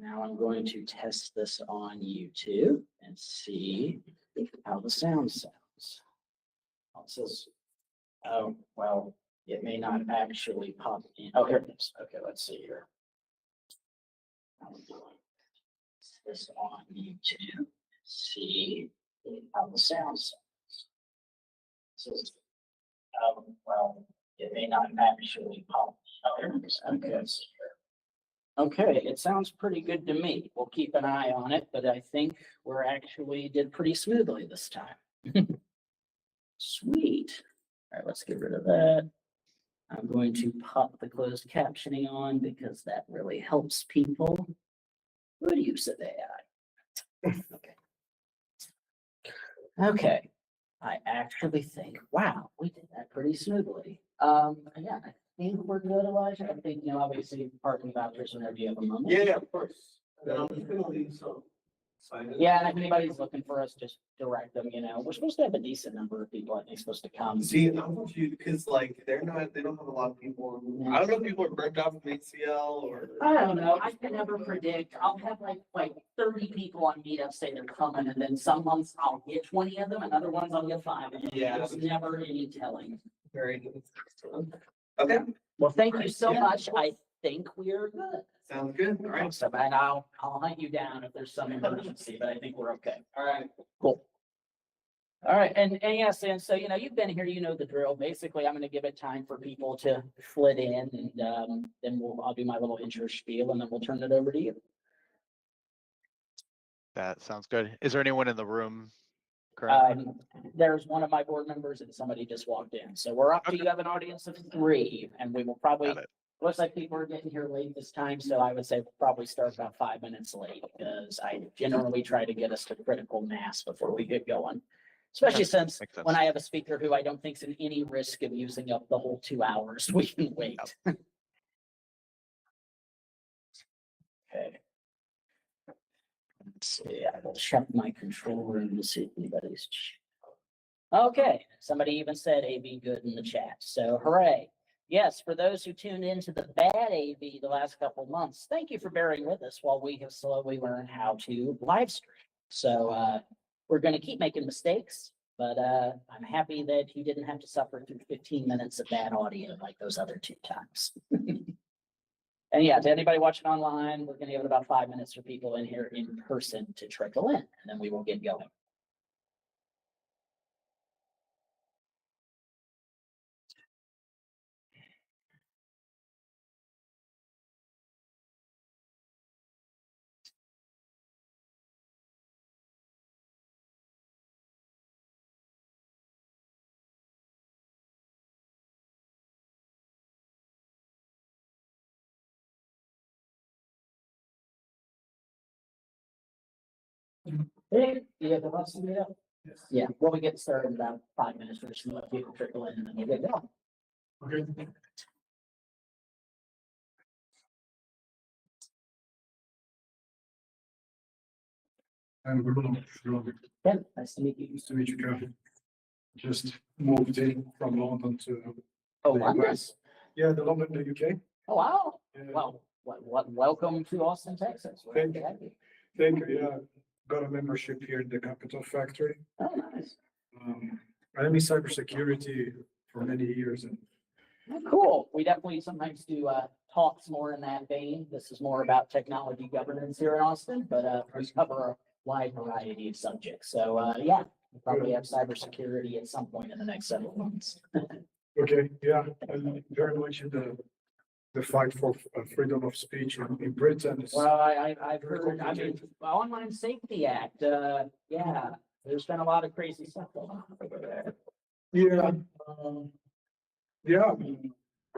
Now I'm going to test this on YouTube and see how the sound sounds. Oh, it says, oh, well, it may not actually pop in. Oh, here it is. Okay, let's see here. I'm doing this on YouTube. See how the sound sounds. It says, oh, well, it may not actually pop. Oh, here it is. Okay, let's see here. Okay, it sounds pretty good to me. We'll keep an eye on it, but I think we're actually did pretty smoothly this time. Sweet. All right, let's get rid of that. I'm going to pop the closed captioning on because that really helps people. Good use of AI. Okay. Okay. I actually think, wow, we did that pretty smoothly. Again, I think we're good, Elijah. I think, obviously parking vouchers whenever you have a moment. Yeah, of course. I'm just gonna leave some. Yeah, and if anybody's looking for us, just direct them, We're supposed to have a decent number of people, I think, supposed to come. See, I'm confused because like they don't have a lot of people. I don't know if people are burnt out from ACL or. I don't know. I can never predict. I'll have like 30 people on meetup say they're coming, and then some months I'll get 20 of them, and other ones I'll get 5. Yeah. There's never any telling. Very good. Okay. Well, thank you so much. I think we're good. Sounds good. All right. So, and I'll hunt you down if there's some emergency, but I think we're okay. All right. Cool. All right, and yes, and so you've been here, the drill. Basically, I'm going to give it time for people to flit in, and then I'll do my little intro spiel, and then we'll turn it over to you. That sounds good. Is there anyone in the room currently? There's one of my board members, and somebody just walked in. So we're up to you have an audience of 3, and we will probably. Looks like people are getting here late this time, so I would say we'll probably start about 5 minutes late because I generally try to get us to critical mass before we get going. Especially since when I have a speaker who I don't think's in any risk of using up the whole 2 hours, we can wait. Okay. Let's see, I will check my control room to see if anybody's. Okay, somebody even said AV good in the chat, so hooray. Yes, for those who tuned into the bad AV the last couple of months, thank you for bearing with us while we have slowly learned how to live stream. So we're going to keep making mistakes, but I'm happy that you didn't have to suffer through 15 minutes of bad audio like those other 2 times. And yeah, to anybody watching online, we're going to give it about 5 minutes for people in here in person to trickle in, and then we will get going. Hey, EFF-Austin meetup? Yes. Yeah, well, we get started in about 5 minutes. We're just going to let people trickle in and then we'll get going. Okay. And we're going Yeah, nice to meet you. to meet you, Kevin. Just moved in from London to. Oh, the London? US. Yeah, the London, the UK. Oh, wow. Yeah. Well, welcome to Austin, Texas. We're Thank happy to have you. Thank you. Yeah, got a membership here in the Capital Factory. Oh, nice. I'm in cybersecurity for many years, and Oh, cool. We definitely sometimes do talks more in that vein. This is more about technology governance here in Austin, but we cover a wide variety of subjects. So yeah, we'll probably have cybersecurity at some point in the next several months. okay, yeah, I'm very much in the fight for freedom of speech in Britain. Well, I've heard, Online Safety Act, yeah, there's been a lot of crazy stuff going on over there. Yeah, yeah. I mean,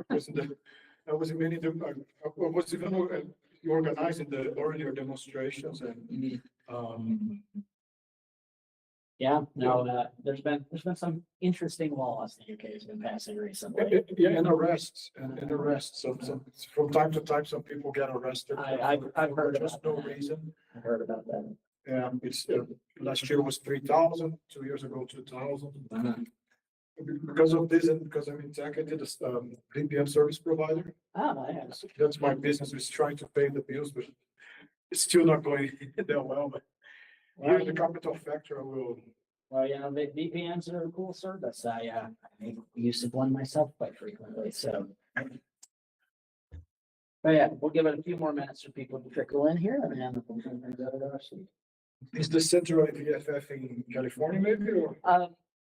I was in many. I was even organizing the earlier demonstrations, and yeah, no, there's been some interesting laws the UK has been passing recently. yeah, and arrests and arrests. Some from time to time, some people get arrested. I've heard just about no that. reason. I heard about that. It's last year was 3,000. 2 years ago, 2,000. Because of this, and because I'm in tech, I did a VPN service provider. Oh, yes. That's my business, is trying to pay the bills, but it's still not going that well, but here in the capital factor, I will. Well, you know, VPNs are a cool service. I make use of one myself quite frequently, so. But yeah, we'll give it a few more minutes for people to trickle in here and then we'll turn things over to our seat. Is the center of the EFF in California maybe, or?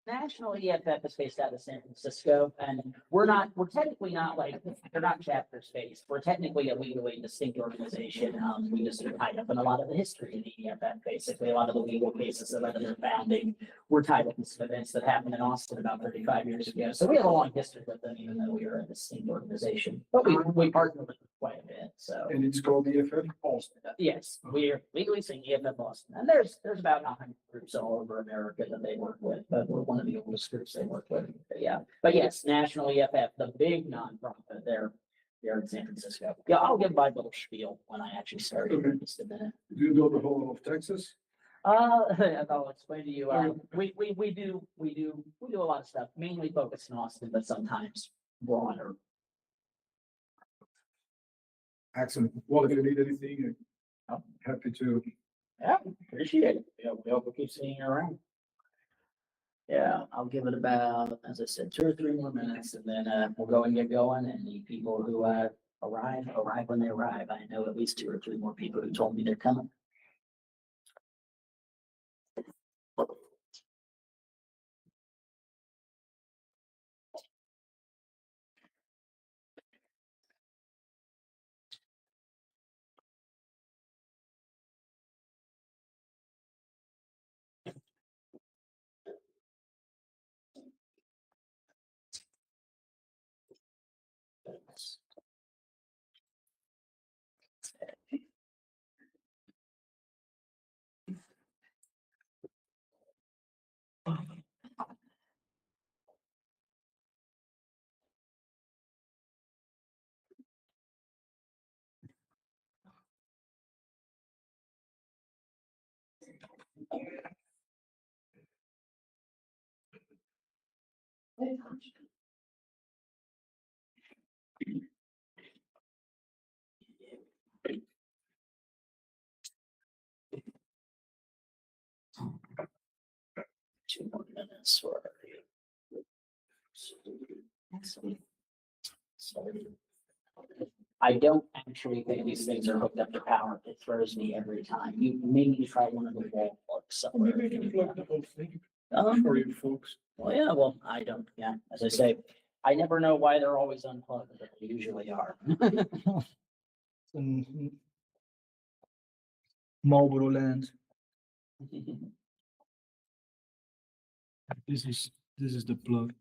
National EFF is based out of San Francisco, and we're technically not like, they're not chapter based. We're technically a legally distinct organization. We just are tied up in a lot of the history of the EFF, basically. A lot of the legal cases that led to their founding were tied up in some events that happened in Austin about 35 years ago. So we have a long history with them, even though we are a distinct organization. But we partner with them quite a bit, so. And it's called EFF-Austin. Yes, we are legally saying EFF-Austin, and there's about 100 groups all over America that they work with, but we're one of the oldest groups they work with. But yeah, but yes, National EFF, the big nonprofit, they're in San Francisco. Yeah, I'll give my little spiel when I actually start in just a minute. Do you know the whole of Texas? I'll explain to you. We do a lot of stuff, mainly focused in Austin, but sometimes broader. Excellent. Well, if you need anything, I'm happy to. Yeah, appreciate it. Yeah, we hope we keep seeing you around. Yeah, I'll give it about, as I said, 2 or 3 more minutes, and then we'll go and get going. And the people who arrive when they arrive. I know at least 2 or 3 more people who told me they're coming. Two more minutes for I don't actually think these things are hooked up to power. It throws me every time. You maybe try one of the wall plugs somewhere. Maybe you can plug the whole thing for you folks. Well, yeah, well, I don't, yeah, as I say, I never know why they're always unplugged, but they usually are. Marlboro land. This is the plug.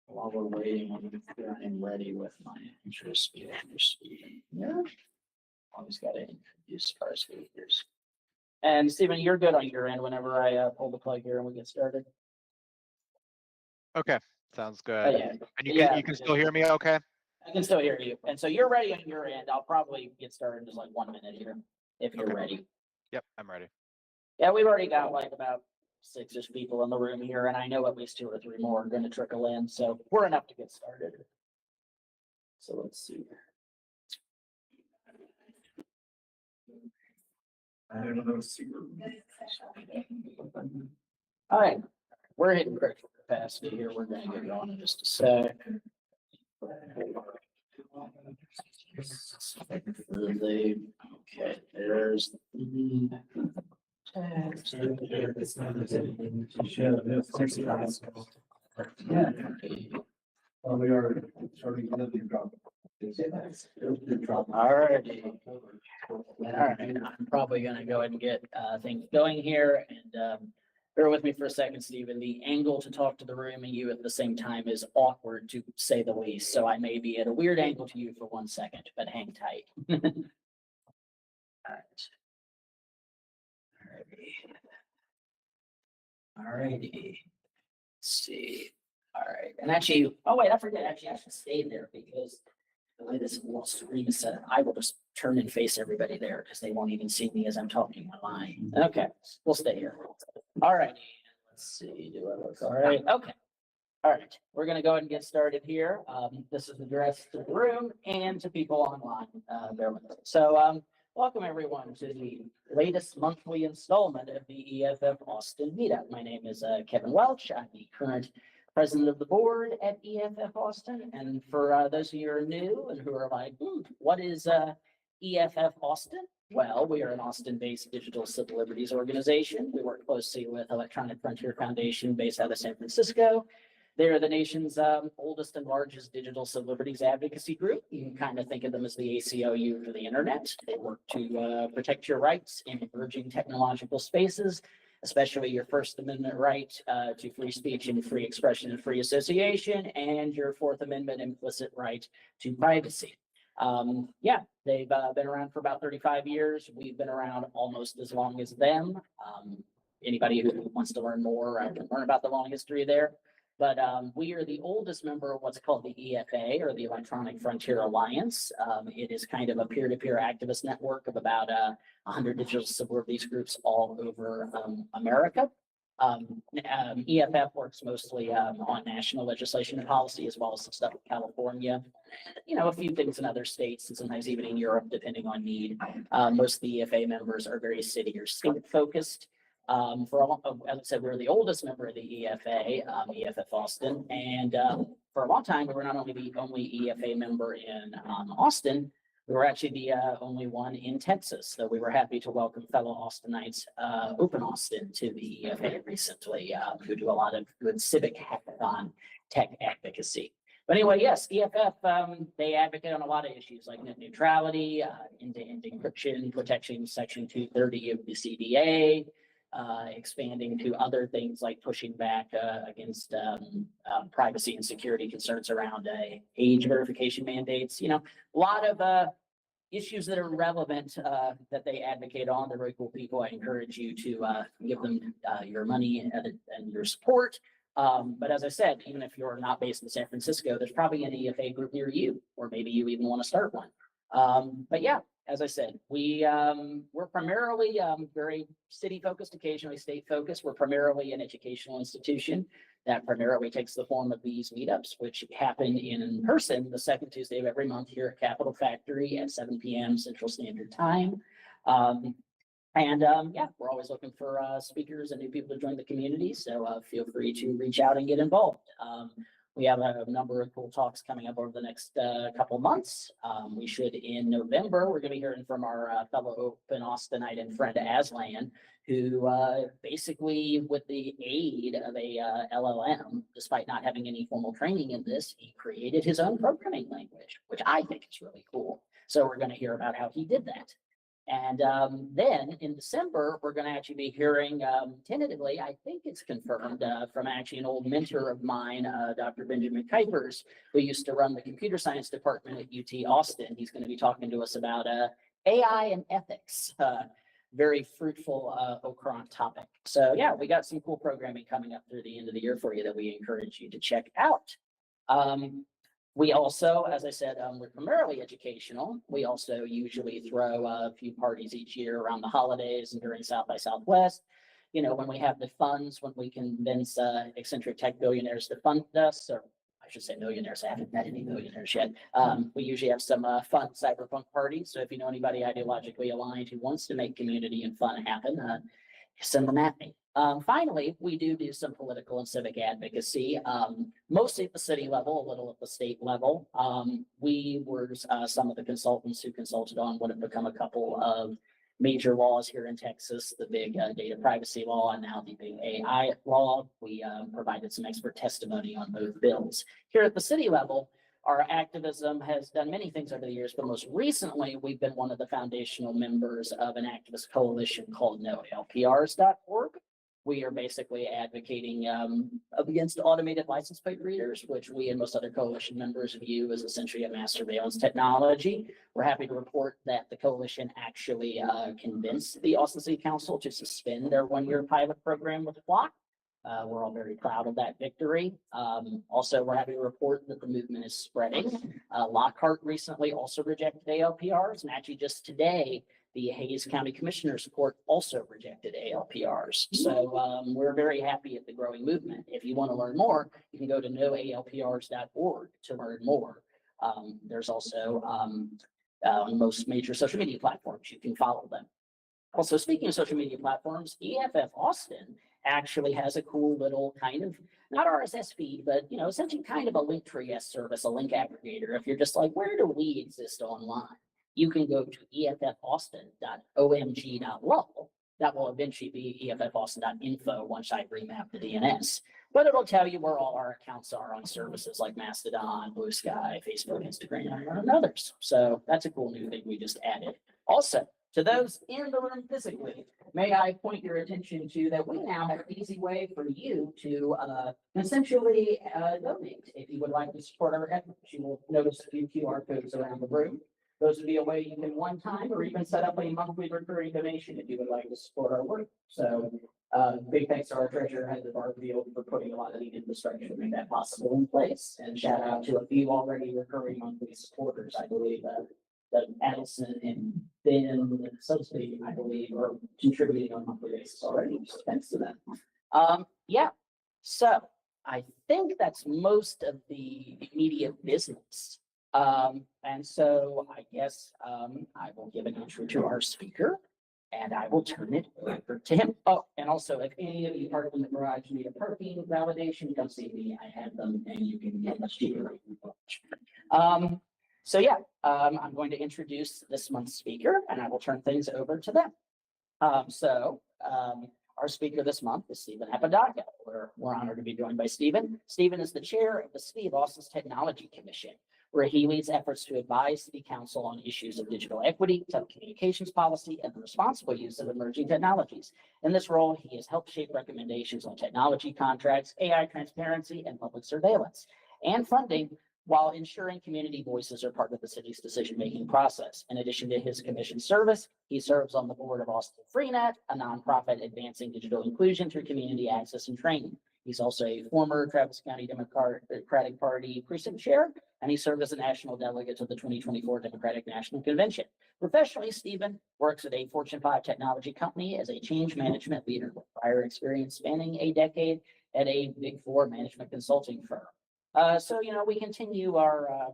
While we're waiting, I'm ready with my interest. Yeah. Always got to introduce our speakers. And Steven, you're good on your end whenever I pull the plug here and we get started. Okay, sounds good. Yeah. And you can still hear me okay? I can still hear you. And so you're ready on your end. I'll probably get started in just like 1 minute here, if you're Okay. ready. Yep, I'm ready. Yeah, we've already got like about 6-ish people in the room here, and I know at least 2 or 3 more are going to trickle in, so we're enough to get started. So let's see. All right, we're hitting critical capacity here. We're going to get going in just a sec. Okay, there's We are starting to live in problem. All right. I'm probably gonna go ahead and get things going here, and bear with me for a second, Steven. The angle to talk to the room and you at the same time is awkward, to say the least. So I may be at a weird angle to you for 1 second, but hang tight. All right. Alrighty. Let's see. All right. And actually, oh wait, I forget. Actually, I should stay there because the way this little screen is set up, I will just turn and face everybody there because they won't even see me as I'm talking online. Okay, we'll stay here. All right. Let's see. Do I look all right? Okay. All right. We're going to go ahead and get started here. This is addressed to the room and to people online. Bear with us. So Welcome everyone to the latest monthly installment of the EFF-Austin meetup. My name is Kevin Welch. I'm the current president of the board at EFF-Austin. And for those of you who are new and who are like, what is EFF-Austin? Well, we are an Austin-based digital civil liberties organization. We work closely with Electronic Frontier Foundation based out of San Francisco. They're the nation's oldest and largest digital civil liberties advocacy group. You can kind of think of them as the ACLU for the internet. They work to protect your rights in emerging technological spaces, especially your First Amendment right to free speech and free expression and free association, and your Fourth Amendment implicit right to privacy. Yeah, they've been around for about 35 years. We've been around almost as long as them. Anybody who wants to learn more can learn about the long history there. But we are the oldest member of what's called the EFA, or the Electronic Frontier Alliance. It is kind of a peer-to-peer activist network of about 100 digital civil liberties groups all over America. EFF works mostly on national legislation and policy, as well as some stuff in California, a few things in other states, and sometimes even in Europe, depending on need. Most of the EFA members are very city or state focused. As I said, we're the oldest member of the EFA, EFF-Austin, and for a long time, we were not only the only EFA member in Austin, we were actually the only one in Texas. So we were happy to welcome fellow Austinites, Open Austin, to the EFA recently, who do a lot of good civic hackathon tech advocacy. But anyway, yes, EFF, they advocate on a lot of issues like net neutrality, end-to-end encryption, protection Section 230 of the CDA, expanding to other things like pushing back against privacy and security concerns around age verification mandates. A lot of issues that are relevant that they advocate on. They're very cool people. I encourage you to give them your money and your support. But as I said, even if you're not based in San Francisco, there's probably an EFA group near you, or maybe you even want to start one. But yeah, as I said, we're primarily very city focused, occasionally state focused. We're primarily an educational institution that primarily takes the form of these meetups, which happen in person the second Tuesday of every month here at Capitol Factory at 7 p.m. Central Standard Time. Yeah, we're always looking for speakers and new people to join the community. So feel free to reach out and get involved. We have a number of cool talks coming up over the next couple months. We should, in November, we're going to be hearing from our fellow Open Austinite and friend Aslan, who basically, with the aid of a LLM, despite not having any formal training in this, he created his own programming language, which I think is really cool. So we're going to hear about how he did that. And then in December, we're going to actually be hearing tentatively, I think it's confirmed, from actually an old mentor of mine, Dr. Benjamin Kuipers, who used to run the computer science department at UT Austin. He's going to be talking to us about AI and ethics. Very fruitful Okront topic. So yeah, we got some cool programming coming up through the end of the year for you that we encourage you to check out. We also, as I said, we're primarily educational. We also usually throw a few parties each year around the holidays and during South by Southwest. When we have the funds, when we convince eccentric tech billionaires to fund us, or I should say millionaires. I haven't met any millionaires yet. We usually have some fun cyberpunk parties. So if you know anybody ideologically aligned who wants to make community and fun happen, send them at me. Finally, we do some political and civic advocacy, mostly at the city level, a little at the state level. We were some of the consultants who consulted on what have become a couple of major laws here in Texas, the big data privacy law and now the big AI law. We provided some expert testimony on both bills. Here at the city level, our activism has done many things over the years, but most recently, we've been one of the foundational members of an activist coalition called NoLPRs.org. We are basically advocating against automated license plate readers, which we and most other coalition members view as essentially a mass surveillance technology. We're happy to report that the coalition actually convinced the Austin City Council to suspend their one-year pilot program with Flock. We're all very proud of that victory. Also, we're happy to report that the movement is spreading. Lockhart recently also rejected ALPRs, and actually just today, the Hayes County Commissioner's Court also rejected ALPRs. So we're very happy at the growing movement. If you want to learn more, you can go to noalprs.org to learn more. There's also on most major social media platforms. You can follow them. Also, speaking of social media platforms, EFF-Austin actually has a cool little kind of, not RSS feed, but, you know, essentially kind of a link tree-esque service, a link aggregator. If you're just like, where do we exist online? You can go to EFFaustin.omg.lol. That will eventually be EFFaustin.info once I remap the DNS. But it'll tell you where all our accounts are on services like Mastodon, Blue Sky, Facebook, Instagram, and others. So that's a cool new thing we just added. Also, to those in the room physically, may I point your attention to that we now have an easy way for you to essentially donate. If you would like to support our efforts, you will notice a few QR codes around the room. Those would be a way you can one time or even set up a monthly recurring donation if you would like to support our work. So big thanks to our treasurer, Heather Barfield, for putting a lot of the infrastructure to make that possible in place. And shout out to a few already recurring monthly supporters. I believe that Addison and Ben and Subsidy, I believe, are contributing on a monthly basis already. So thanks to them. Yeah. So I think that's most of the immediate business. And so I guess I will give an intro to our speaker and I will turn it over to him. Oh, and also if any of you park in the garage need a parking validation, come see me. I have them and you can get much cheaper. So yeah, I'm going to introduce this month's speaker and I will turn things over to them. Our speaker this month is Steven Apodaca. We're honored to be joined by Steven. Steven is the chair of the City of Austin's Technology Commission, where he leads efforts to advise City Council on issues of digital equity, telecommunications policy, and the responsible use of emerging technologies. In this role, he has helped shape recommendations on technology contracts, AI transparency, and public surveillance, and funding, while ensuring community voices are part of the city's decision-making process. In addition to his commission service, he serves on the Board of Austin FreeNet, a nonprofit advancing digital inclusion through community access and training. He's also a former Travis County Democratic Party precinct chair, and he served as a national delegate to the 2024 Democratic National Convention. Professionally, Steven works at a Fortune 5 technology company as a change management leader with prior experience spanning a decade at a Big Four management consulting firm. So, you know, we continue our,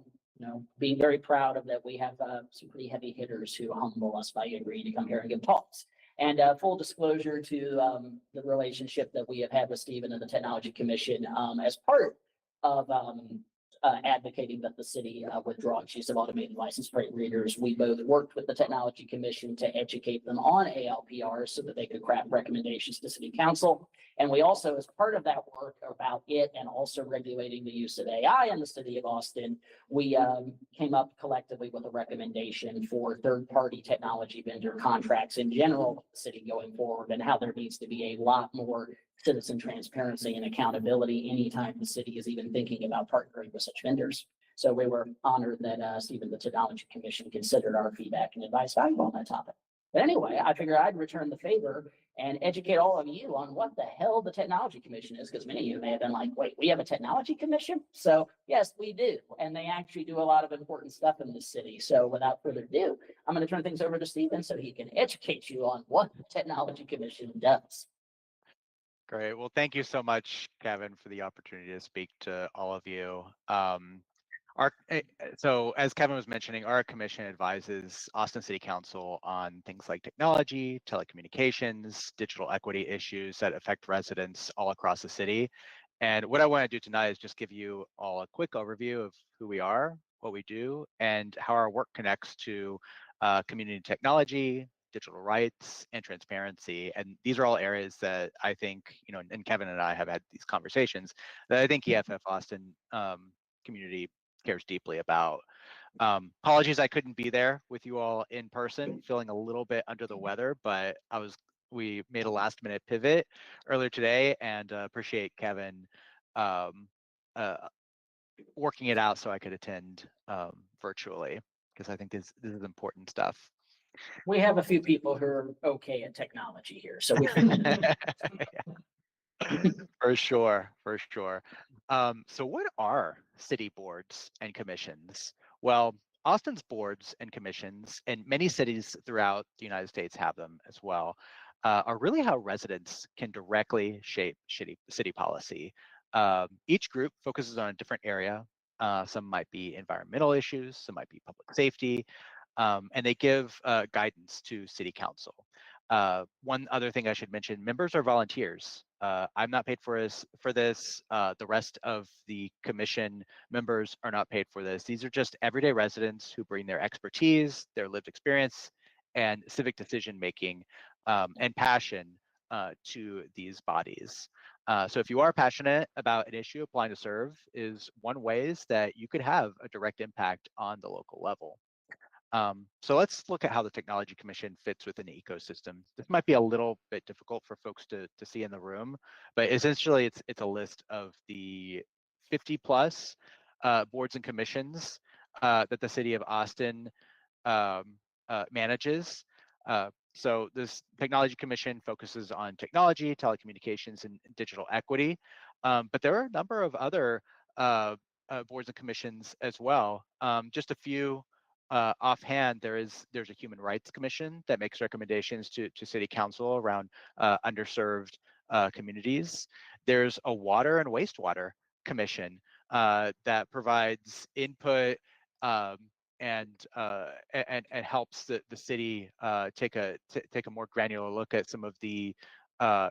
being very proud of that. We have some pretty heavy hitters who humble us by agreeing to come here and give talks. And full disclosure to the relationship that we have had with Steven and the Technology Commission as part of advocating that the city withdraw its use of automated license plate readers. We both worked with the Technology Commission to educate them on ALPR so that they could craft recommendations to City Council. And we also, as part of that work about it and also regulating the use of AI in the City of Austin, we came up collectively with a recommendation for third-party technology vendor contracts in general with the city going forward, and how there needs to be a lot more citizen transparency and accountability anytime the city is even thinking about partnering with such vendors. So we were honored that Steven, the Technology Commission, considered our feedback and advice valuable on that topic. But anyway, I figured I'd return the favor and educate all of you on what the hell the Technology Commission is, because many of you may have been like, wait, we have a Technology Commission? So yes, we do. And they actually do a lot of important stuff in this city. So without further ado, I'm going to turn things over to Steven so he can educate you on what the Technology Commission does. Great. Well, thank you so much, Kevin, for the opportunity to speak to all of you. So as Kevin was mentioning, our commission advises Austin City Council on things like technology, telecommunications, digital equity issues that affect residents all across the city. And what I want to do tonight is just give you all a quick overview of who we are, what we do, and how our work connects to community technology, digital rights, and transparency. And these are all areas that I think, and Kevin and I have had these conversations that I think EFF-Austin community cares deeply about. Apologies I couldn't be there with you all in person, feeling a little bit under the weather, but we made a last minute pivot earlier today, and appreciate Kevin working it out so I could attend virtually, because I think this is important stuff. We have a few people who are okay at technology here, so we For sure. So what are city boards and commissions? Well, Austin's boards and commissions, and many cities throughout the United States have them as well, are really how residents can directly shape city policy. Each group focuses on a different area. Some might be environmental issues, some might be public safety, and they give guidance to city council. One other thing I should mention, members are volunteers. I'm not paid for this. The rest of the commission members are not paid for this. These are just everyday residents who bring their expertise, their lived experience, and civic decision making and passion to these bodies. So if you are passionate about an issue, applying to serve is one ways that you could have a direct impact on the local level. So let's look at how the Technology Commission fits within the ecosystem. This might be a little bit difficult for folks to see in the room, but essentially it's a list of the 50 plus boards and commissions that the city of Austin manages. So this Technology Commission focuses on technology, telecommunications, and digital equity. But there are a number of other boards and commissions as well. Just a few offhand, there's a Human Rights Commission that makes recommendations to City Council around underserved communities. There's a Water and Wastewater Commission that provides input and helps the city take a more granular look at some of the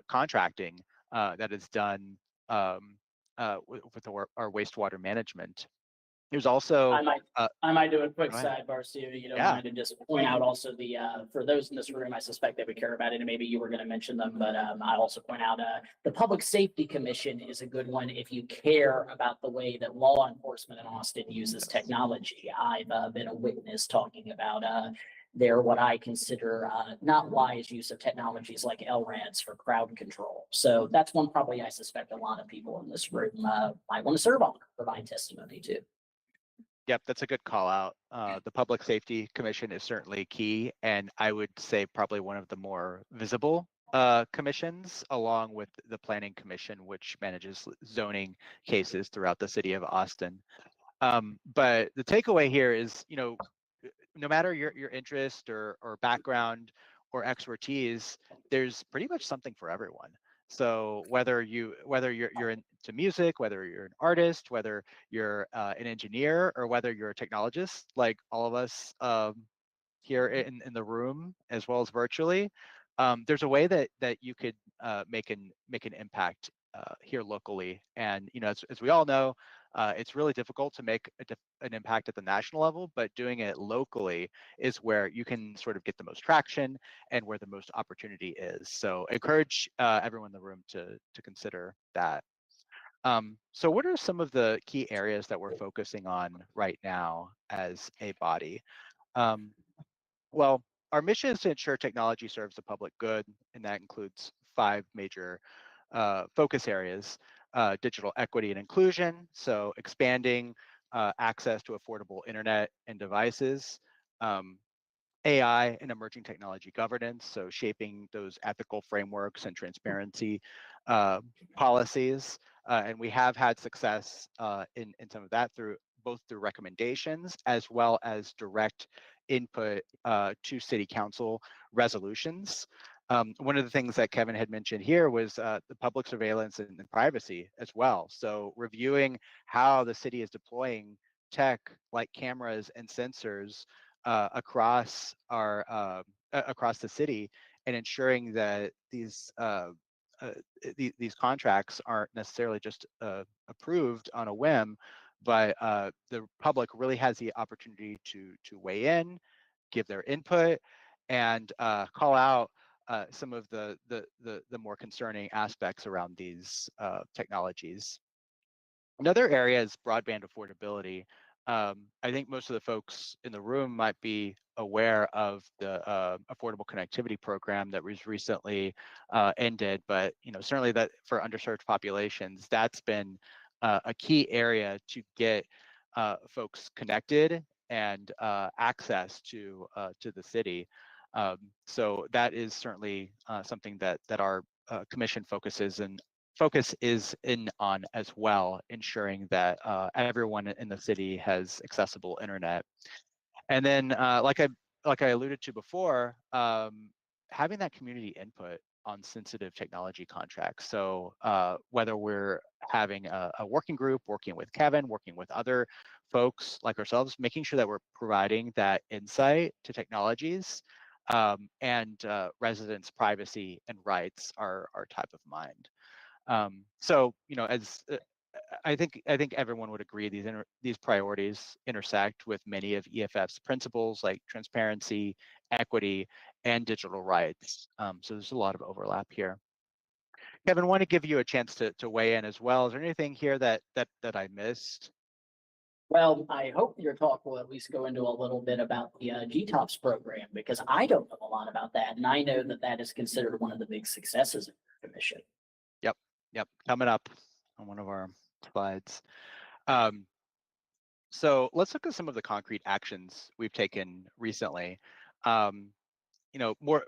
contracting that is done with our wastewater management. There's also I might do a quick go ahead. sidebar, Stu, you don't Yeah. mind, to just point out also the, for those in this room, I suspect they would care about it, and maybe you were gonna mention them, but, I also point out, the Public Safety Commission is a good one if you care about the way that law enforcement in Austin uses technology. I've been a witness talking about, their, what I consider, not wise use of technologies like LRADs for crowd control. So that's one probably I suspect a lot of people in this room, might want to serve on, provide testimony to. Yep, that's a good call out. The Public Safety Commission is certainly key, and I would say probably one of the more visible commissions, along with the Planning Commission, which manages zoning cases throughout the city of Austin. But the takeaway here is, no matter your interest or background or expertise, there's pretty much something for everyone. So whether you're into music, whether you're an artist, whether you're an engineer, or whether you're a technologist, like all of us here in the room as well as virtually, there's a way that you could make an impact here locally. And as we all know, it's really difficult to make an impact at the national level, but doing it locally is where you can sort of get the most traction and where the most opportunity is. So encourage everyone in the room to consider that. So what are some of the key areas that we're focusing on right now as a body? Well, our mission is to ensure technology serves the public good, and that includes 5 major focus areas: digital equity and inclusion, so expanding access to affordable internet and devices; AI and emerging technology governance, so shaping those ethical frameworks and transparency policies. And we have had success in some of that through recommendations as well as direct input to city council resolutions. One of the things that Kevin had mentioned here was the public surveillance and privacy as well. So reviewing how the city is deploying tech like cameras and sensors across the city, and ensuring that these contracts aren't necessarily just approved on a whim, but the public really has the opportunity to weigh in, give their input, and call out some of the more concerning aspects around these technologies. Another area is broadband affordability. I think most of the folks in the room might be aware of the Affordable Connectivity Program that was recently ended, but certainly that for underserved populations, that's been a key area to get folks connected and access to the city. So that is certainly something that our commission focus is in on as well, ensuring that everyone in the city has accessible internet. And then like I alluded to before, having that community input sensitive technology contracts. So whether we're having a working group, working with Kevin, working with other folks like ourselves, making sure that we're providing that insight to technologies and residents' privacy and rights are top of mind. So, you know, as I think everyone would agree these priorities intersect with many of EFF's principles like transparency, equity, and digital rights. So there's a lot of overlap here. Kevin, I want to give you a chance to weigh in as well. Is there anything here that I missed? Well, I hope your talk will at least go into a little bit about the GTOPS program, because I don't know a lot about that, and I know that that is considered one of the big successes of the commission. Yep, coming up on one of our slides. So let's look at some of the concrete actions we've taken recently. You know, more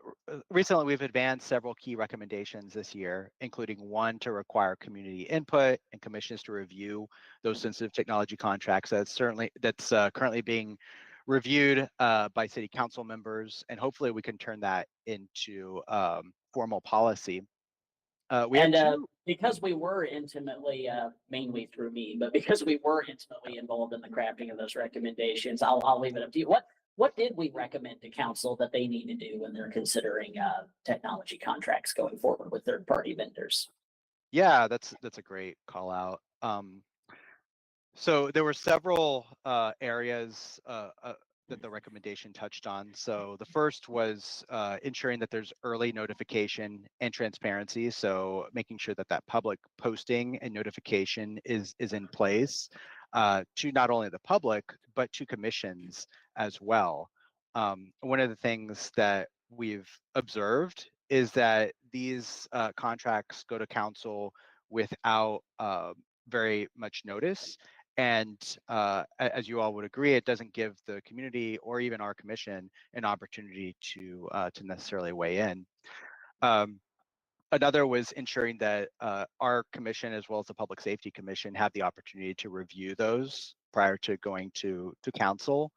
recently, we've advanced several key recommendations this year, including one to require community input and commissions to review those sensitive technology contracts. That's currently being reviewed by city council members, and hopefully we can turn that into formal policy. Because we were intimately, mainly through me, but because we were intimately involved in the crafting of those recommendations, I'll leave it up to you. What did we recommend to council that they need to do when they're considering technology contracts going forward with third-party vendors? Yeah, that's a great call out. So there were several areas that the recommendation touched on. So the first was ensuring that there's early notification and transparency. So making sure that public posting and notification is in place to not only the public, but to commissions as well. One of the things that we've observed is that these contracts go to council without very much notice. And as you all would agree, it doesn't give the community or even our commission an opportunity to necessarily weigh in. Another was ensuring that our commission, as well as the Public Safety Commission, have the opportunity to review those prior to going to council.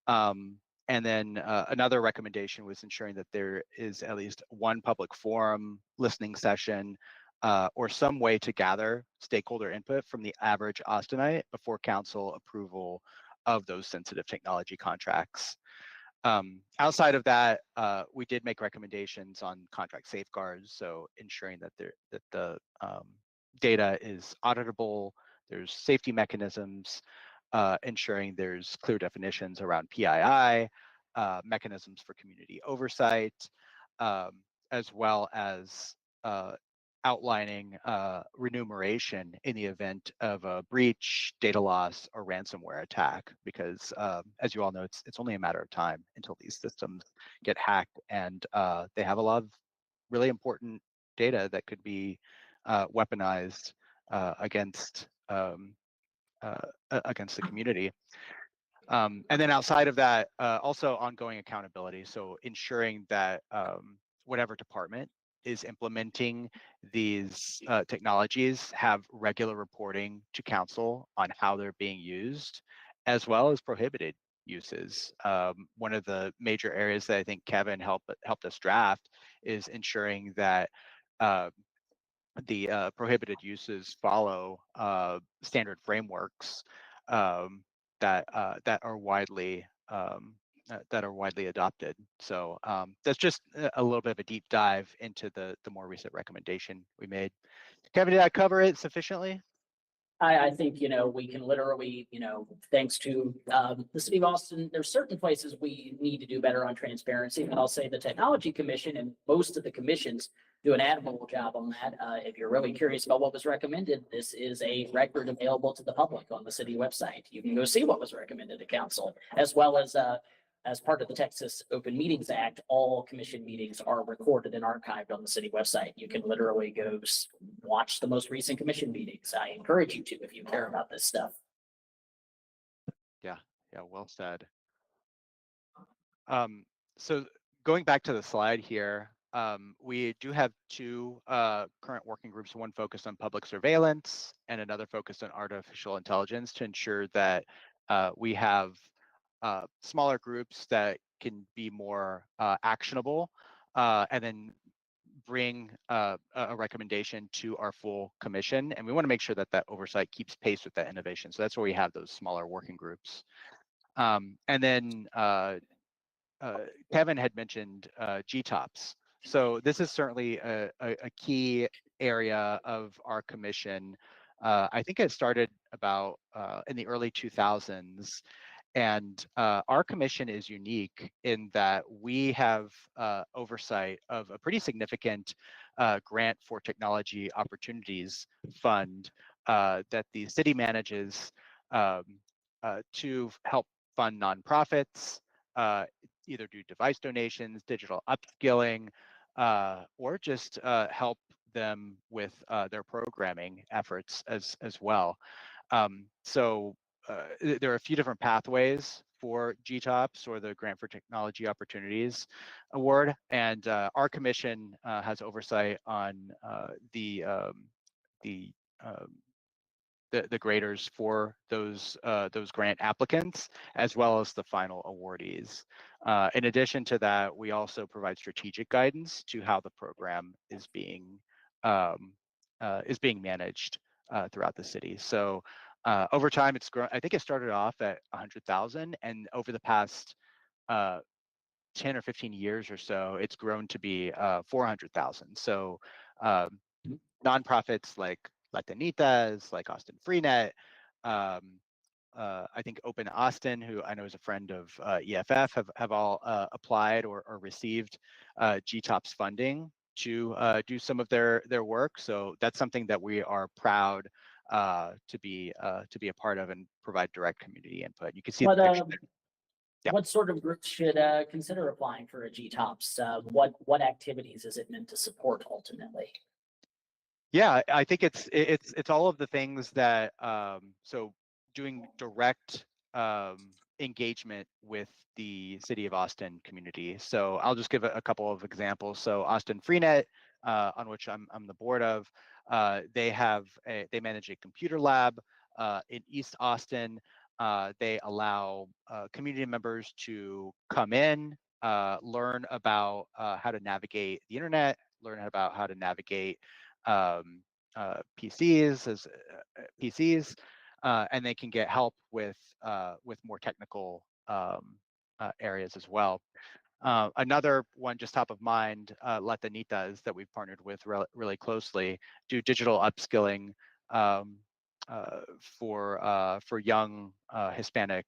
And then another recommendation was ensuring that there is at least one public forum, listening session, or some way to gather stakeholder input from the average Austinite before council approval of those sensitive technology contracts. Outside of that, we did make recommendations on contract safeguards, so ensuring that the data is auditable, there's safety mechanisms, ensuring there's clear definitions around PII, mechanisms for community oversight, as well as outlining remuneration in the event of a breach, data loss, or ransomware attack, because as you all know, it's only a matter of time until these systems get hacked, and they have a lot of really important data that could be weaponized against the community. And then outside of that, also ongoing accountability. So ensuring that whatever department is implementing these technologies have regular reporting to council on how they're being used, as well as prohibited uses. One of the major areas that I think Kevin helped us draft is ensuring that the prohibited uses follow standard frameworks that are widely adopted. So that's just a little bit of a deep dive into the more recent recommendation we made. Kevin, did I cover it sufficiently? I think, we can literally, thanks to the city of Austin, there's certain places we need to do better on transparency. And I'll say the Technology Commission and most of the commissions do an admirable job on that. If you're really curious about what was recommended, this is a record available to the public on the city website. You can go see what was recommended to council, as well as part of the Texas Open Meetings Act, all commission meetings are recorded and archived on the city website. You can literally go watch the most recent commission meetings. I encourage you to if you care about this stuff. Yeah, well said. So going back to the slide here, we do have two current working groups, one focused on public surveillance and another focused on artificial intelligence, to ensure that we have smaller groups that can be more actionable, and then bring a recommendation to our full commission, and we want to make sure that that oversight keeps pace with that innovation. So that's where we have those smaller working groups. And then Kevin had mentioned GTOPS. So this is certainly a key area of our commission. I think it started about in the early 2000s. And our commission is unique in that we have oversight of a pretty significant grant for technology opportunities fund that the city manages to help fund nonprofits, either do device donations, digital upskilling, or just help them with their programming efforts as well. So there are a few different pathways for GTOPS, or the Grant for Technology Opportunities Award, and our commission has oversight on the graders for those grant applicants, as well as the final awardees. In addition to that, we also provide strategic guidance to how the program is being managed throughout the city. So over time, it's grown. I think it started off at 100,000, and over the past 10 or 15 years or so, it's grown to be 400,000. So nonprofits like Latinitas, like Austin FreeNet, I think Open Austin, who I know is a friend of EFF, have all applied or received GTOPS funding to do some of their work. So that's something that we are proud to be a part of and provide direct community input. You can see the picture there. Yeah. What sort of groups should consider applying for a GTOPS? What activities is it meant to support ultimately? Yeah, I think it's all of the things that so doing direct engagement with the City of Austin community. So I'll just give a couple of examples. So Austin FreeNet, on which I'm the board of, they manage a computer lab in East Austin. They allow community members to come in, learn about how to navigate the internet, learn about how to navigate PCs, and they can get help with more technical areas as well. Another one just top of mind, Latinitas, that we've partnered with really closely, do digital upskilling for young Hispanic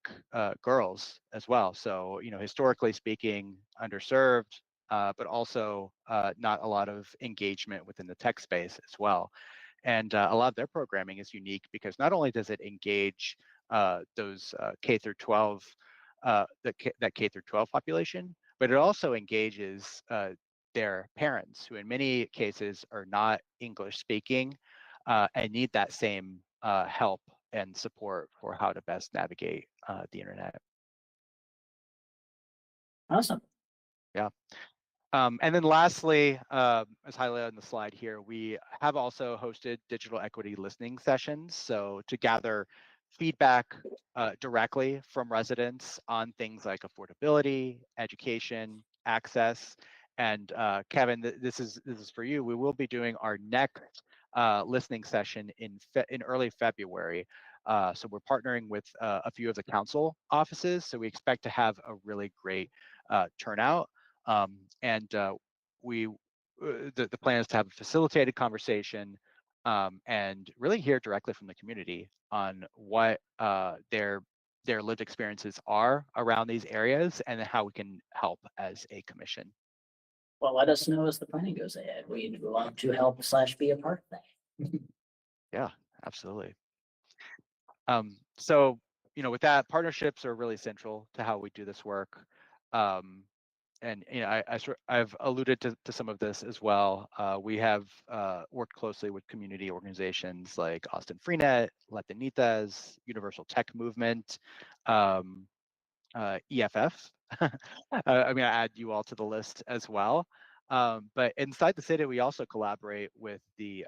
girls as well. So, historically speaking, underserved, but also not a lot of engagement within the tech space as well. And a lot of their programming is unique because not only does it engage those K through 12, that K through 12 population, but it also engages their parents, who in many cases are not English speaking and need that same help and support for how to best navigate the internet. Awesome. Yeah. And then lastly, as highlighted on the slide here, we have also hosted digital equity listening sessions. So to gather feedback directly from residents on things like affordability, education, access. And Kevin, this is for you. We will be doing our next listening session in early February. So we're partnering with a few of the council offices. So we expect to have a really great turnout. And the plan is to have a facilitated conversation and really hear directly from the community on what their lived experiences are around these areas and how we can help as a commission. Well, let us know as the planning goes ahead. We'd love to help / be a part of that. Yeah, absolutely. So, with that, partnerships are really central to how we do this work. And I've alluded to some of this as well. We have worked closely with community organizations like Austin FreeNet, Latinitas, Universal Tech Movement, EFF. I add you all to the list as well. But inside the city, we also collaborate with the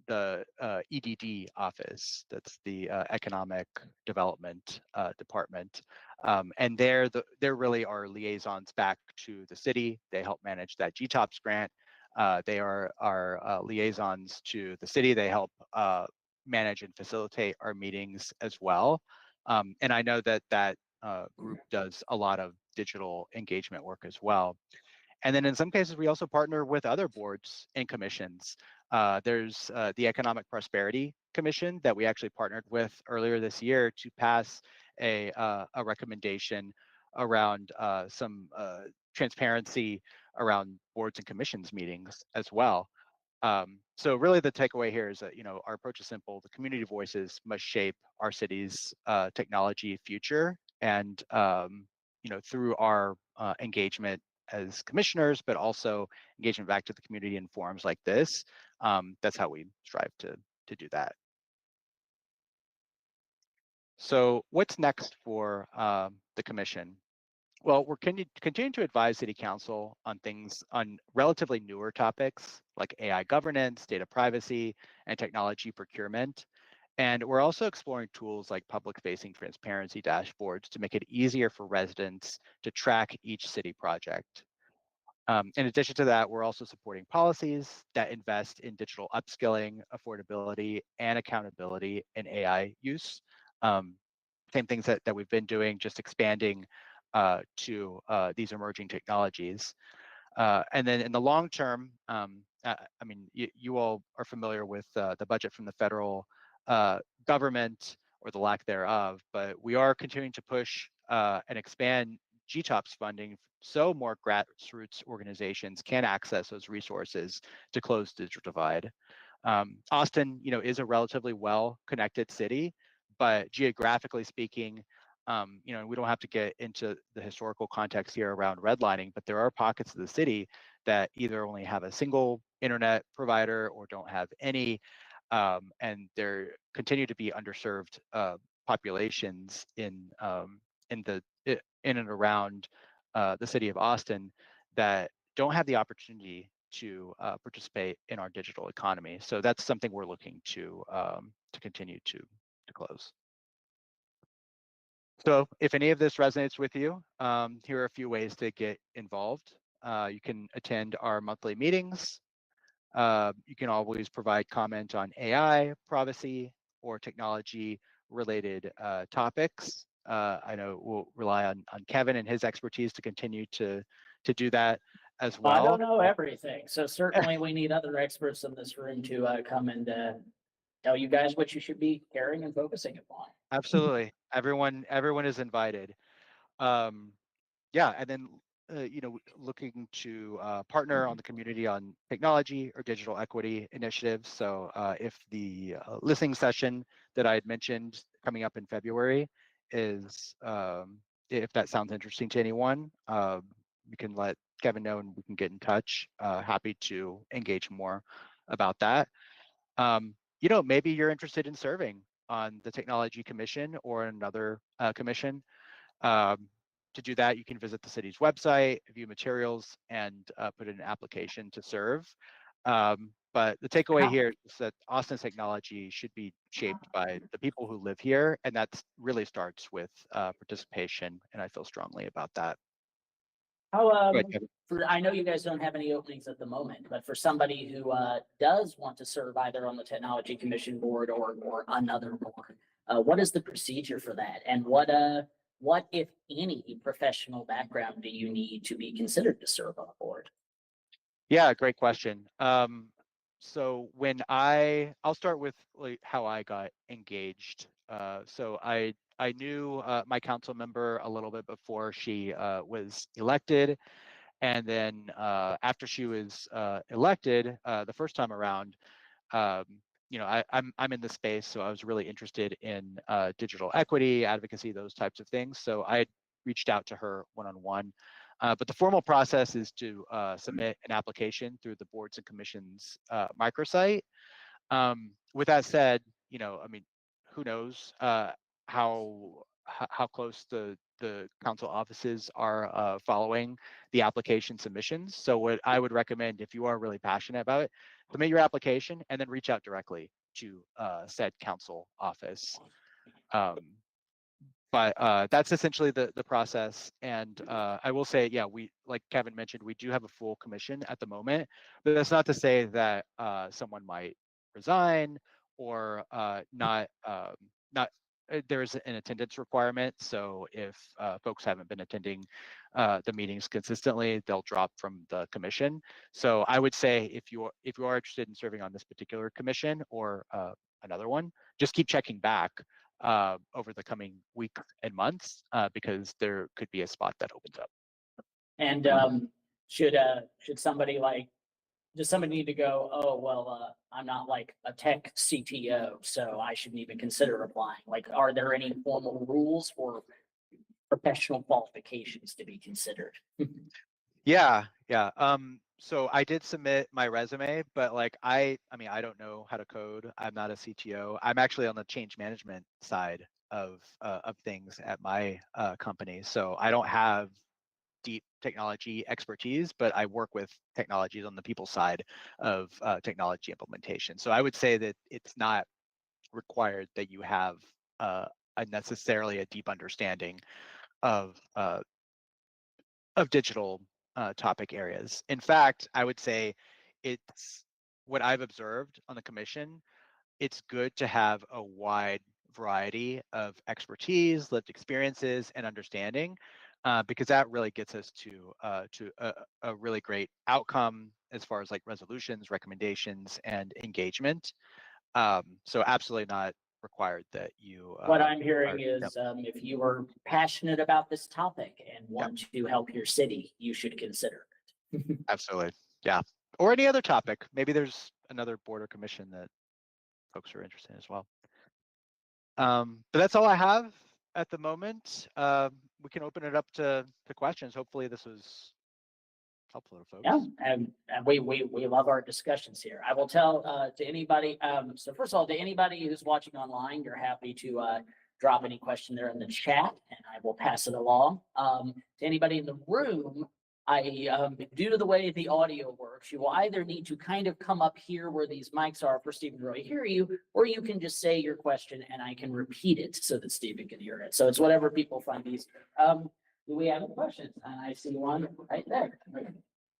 EDD office. That's the Economic Development Department. And they're really our liaisons back to the city. They help manage that GTOPS grant They are our liaisons to the city. They help manage and facilitate our meetings as well. And I know that that group does a lot of digital engagement work as well. And then in some cases, we also partner with other boards and commissions. There's the Economic Prosperity Commission that we actually partnered with earlier this year to pass a recommendation around some transparency around boards and commissions meetings as well. So really the takeaway here is that, our approach is simple. The community voices must shape our city's technology future. And, through our engagement as commissioners, but also engagement back to the community in forums like this, that's how we strive to do that. So what's next for the commission? Well, we're continuing to advise City Council on relatively newer topics like AI governance, data privacy, and technology procurement. And we're also exploring tools like public-facing transparency dashboards to make it easier for residents to track each city project. In addition to that, we're also supporting policies that invest in digital upskilling, affordability, and accountability in AI use. Same things that we've been doing, just expanding to these emerging technologies. And then in the long term, you all are familiar with the budget from the federal government or the lack thereof, but we are continuing to push and expand GTOPS funding so more grassroots organizations can access those resources to close the digital divide. Austin, is a relatively well-connected city, but geographically speaking, we don't have to get into the historical context here around redlining, but there are pockets of the city that either only have a single internet provider or don't have any, and there continue to be underserved populations in and around the city of Austin that don't have the opportunity to participate in our digital economy. So that's something we're looking to continue to close. So if any of this resonates with you, here are a few ways to get involved. You can attend our monthly meetings. You can always provide comment on AI, privacy, or technology-related topics. I know we'll rely on Kevin and his expertise to continue to do that as well. I don't know everything, so certainly we need other experts in this room to come and tell you guys what you should be caring and focusing upon. Absolutely, everyone is invited. Yeah, and then looking to partner on the community on technology or digital equity initiatives. So if the listening session that I had mentioned coming up in February is, if that sounds interesting to anyone, you can let Kevin know and we can get in touch. Happy to engage more about that. Maybe you're interested in serving on the Technology Commission or another commission. To do that, you can visit the city's website, view materials, and put in an application to serve. But the takeaway here is that Austin's technology should be shaped by the people who live here, and that really starts with participation, and I feel strongly about that. How, I know you guys don't have any openings at the moment, but for somebody who does want to serve either on the Technology Commission board or another board, what is the procedure for that? And what, if any, professional background do you need to be considered to serve on a board? Yeah, great question. So when I'll start with how I got engaged. So I knew my council member a little bit before she was elected. And then after she was elected the first time around, I'm in the space, so I was really interested in digital equity, advocacy, those types of things. So I had reached out to her one-on-one. But the formal process is to submit an application through the boards and commissions microsite. With that said, who knows how close the council offices are following the application submissions. So what I would recommend, if you are really passionate about it, submit your application and then reach out directly to said council office. But that's essentially the process. And I will say, yeah, we, like Kevin mentioned, we do have a full commission at the moment, but that's not to say that someone might resign or not. There's an attendance requirement. So if folks haven't been attending the meetings consistently, they'll drop from the commission. So I would say if you are interested in serving on this particular commission or another one, just keep checking back over the coming weeks and months because there could be a spot that opens up. And should somebody does somebody need to go, oh, well, I'm not like a tech CTO, so I shouldn't even consider applying? Like, are there any formal rules for professional qualifications to be considered? Yeah. So I did submit my resume, but like I mean, I don't know how to code. I'm not a CTO. I'm actually on the change management side of things at my company. So I don't have deep technology expertise, but I work with technologies on the people side of technology implementation. So I would say that it's not required that you have necessarily a deep understanding of digital topic areas. In fact, I would say it's what I've observed on the commission. It's good to have a wide variety of expertise, lived experiences, and understanding, because that really gets us to a really great outcome as far as like resolutions, recommendations, and engagement. So absolutely not required that you. What I'm hearing is if you are passionate about this topic and want to help your city, you should consider it. Absolutely. Yeah. Or any other topic. Maybe there's another board or commission that folks are interested in as well. But that's all I have at the moment. We can open it up to questions. Hopefully this was helpful to folks. Yeah, and we love our discussions here. I will tell to anybody, so first of all, to anybody who's watching online, you're happy to drop any question there in the chat and I will pass it along. To anybody in the room, due to the way the audio works, you will either need to kind of come up here where these mics are for Stephen to really hear you, or you can just say your question and I can repeat it so that Stephen can hear it. So it's whatever people find easier. Do we have any questions? And I see one right there.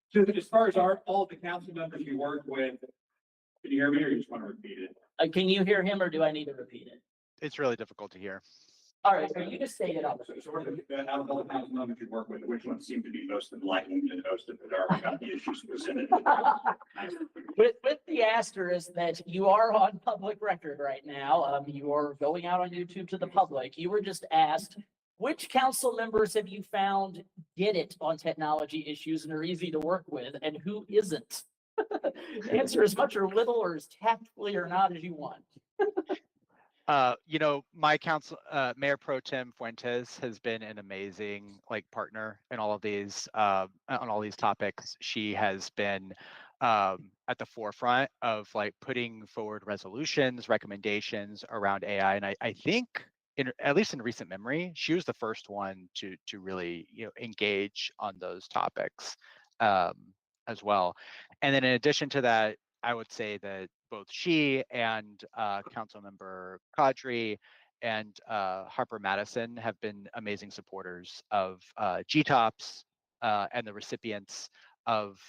So as far as all the council members you work with, can you hear me or you just want to repeat it? Can you hear him or do I need to repeat it? It's really difficult to hear. All right, so you just state it on the. Out of all the council members you work with, which ones seem to be most enlightened and most of the dark about the issues presented? With the asterisk that you are on public record right now, you are going out on YouTube to the public. You were just asked, which council members have you found get it on technology issues and are easy to work with, and who isn't? Answer as much or little or as tactfully or not as you want. You know, my council, Mayor Pro Tem Fuentes has been an amazing partner in all of these, on all these topics. She has been at the forefront of putting forward resolutions, recommendations around AI. And I think at least in recent memory, she was the first one to really, engage on those topics as well. And then in addition to that, I would say that both she and Councilmember Kadri and Harper Madison have been amazing supporters of GTOPS and the recipients of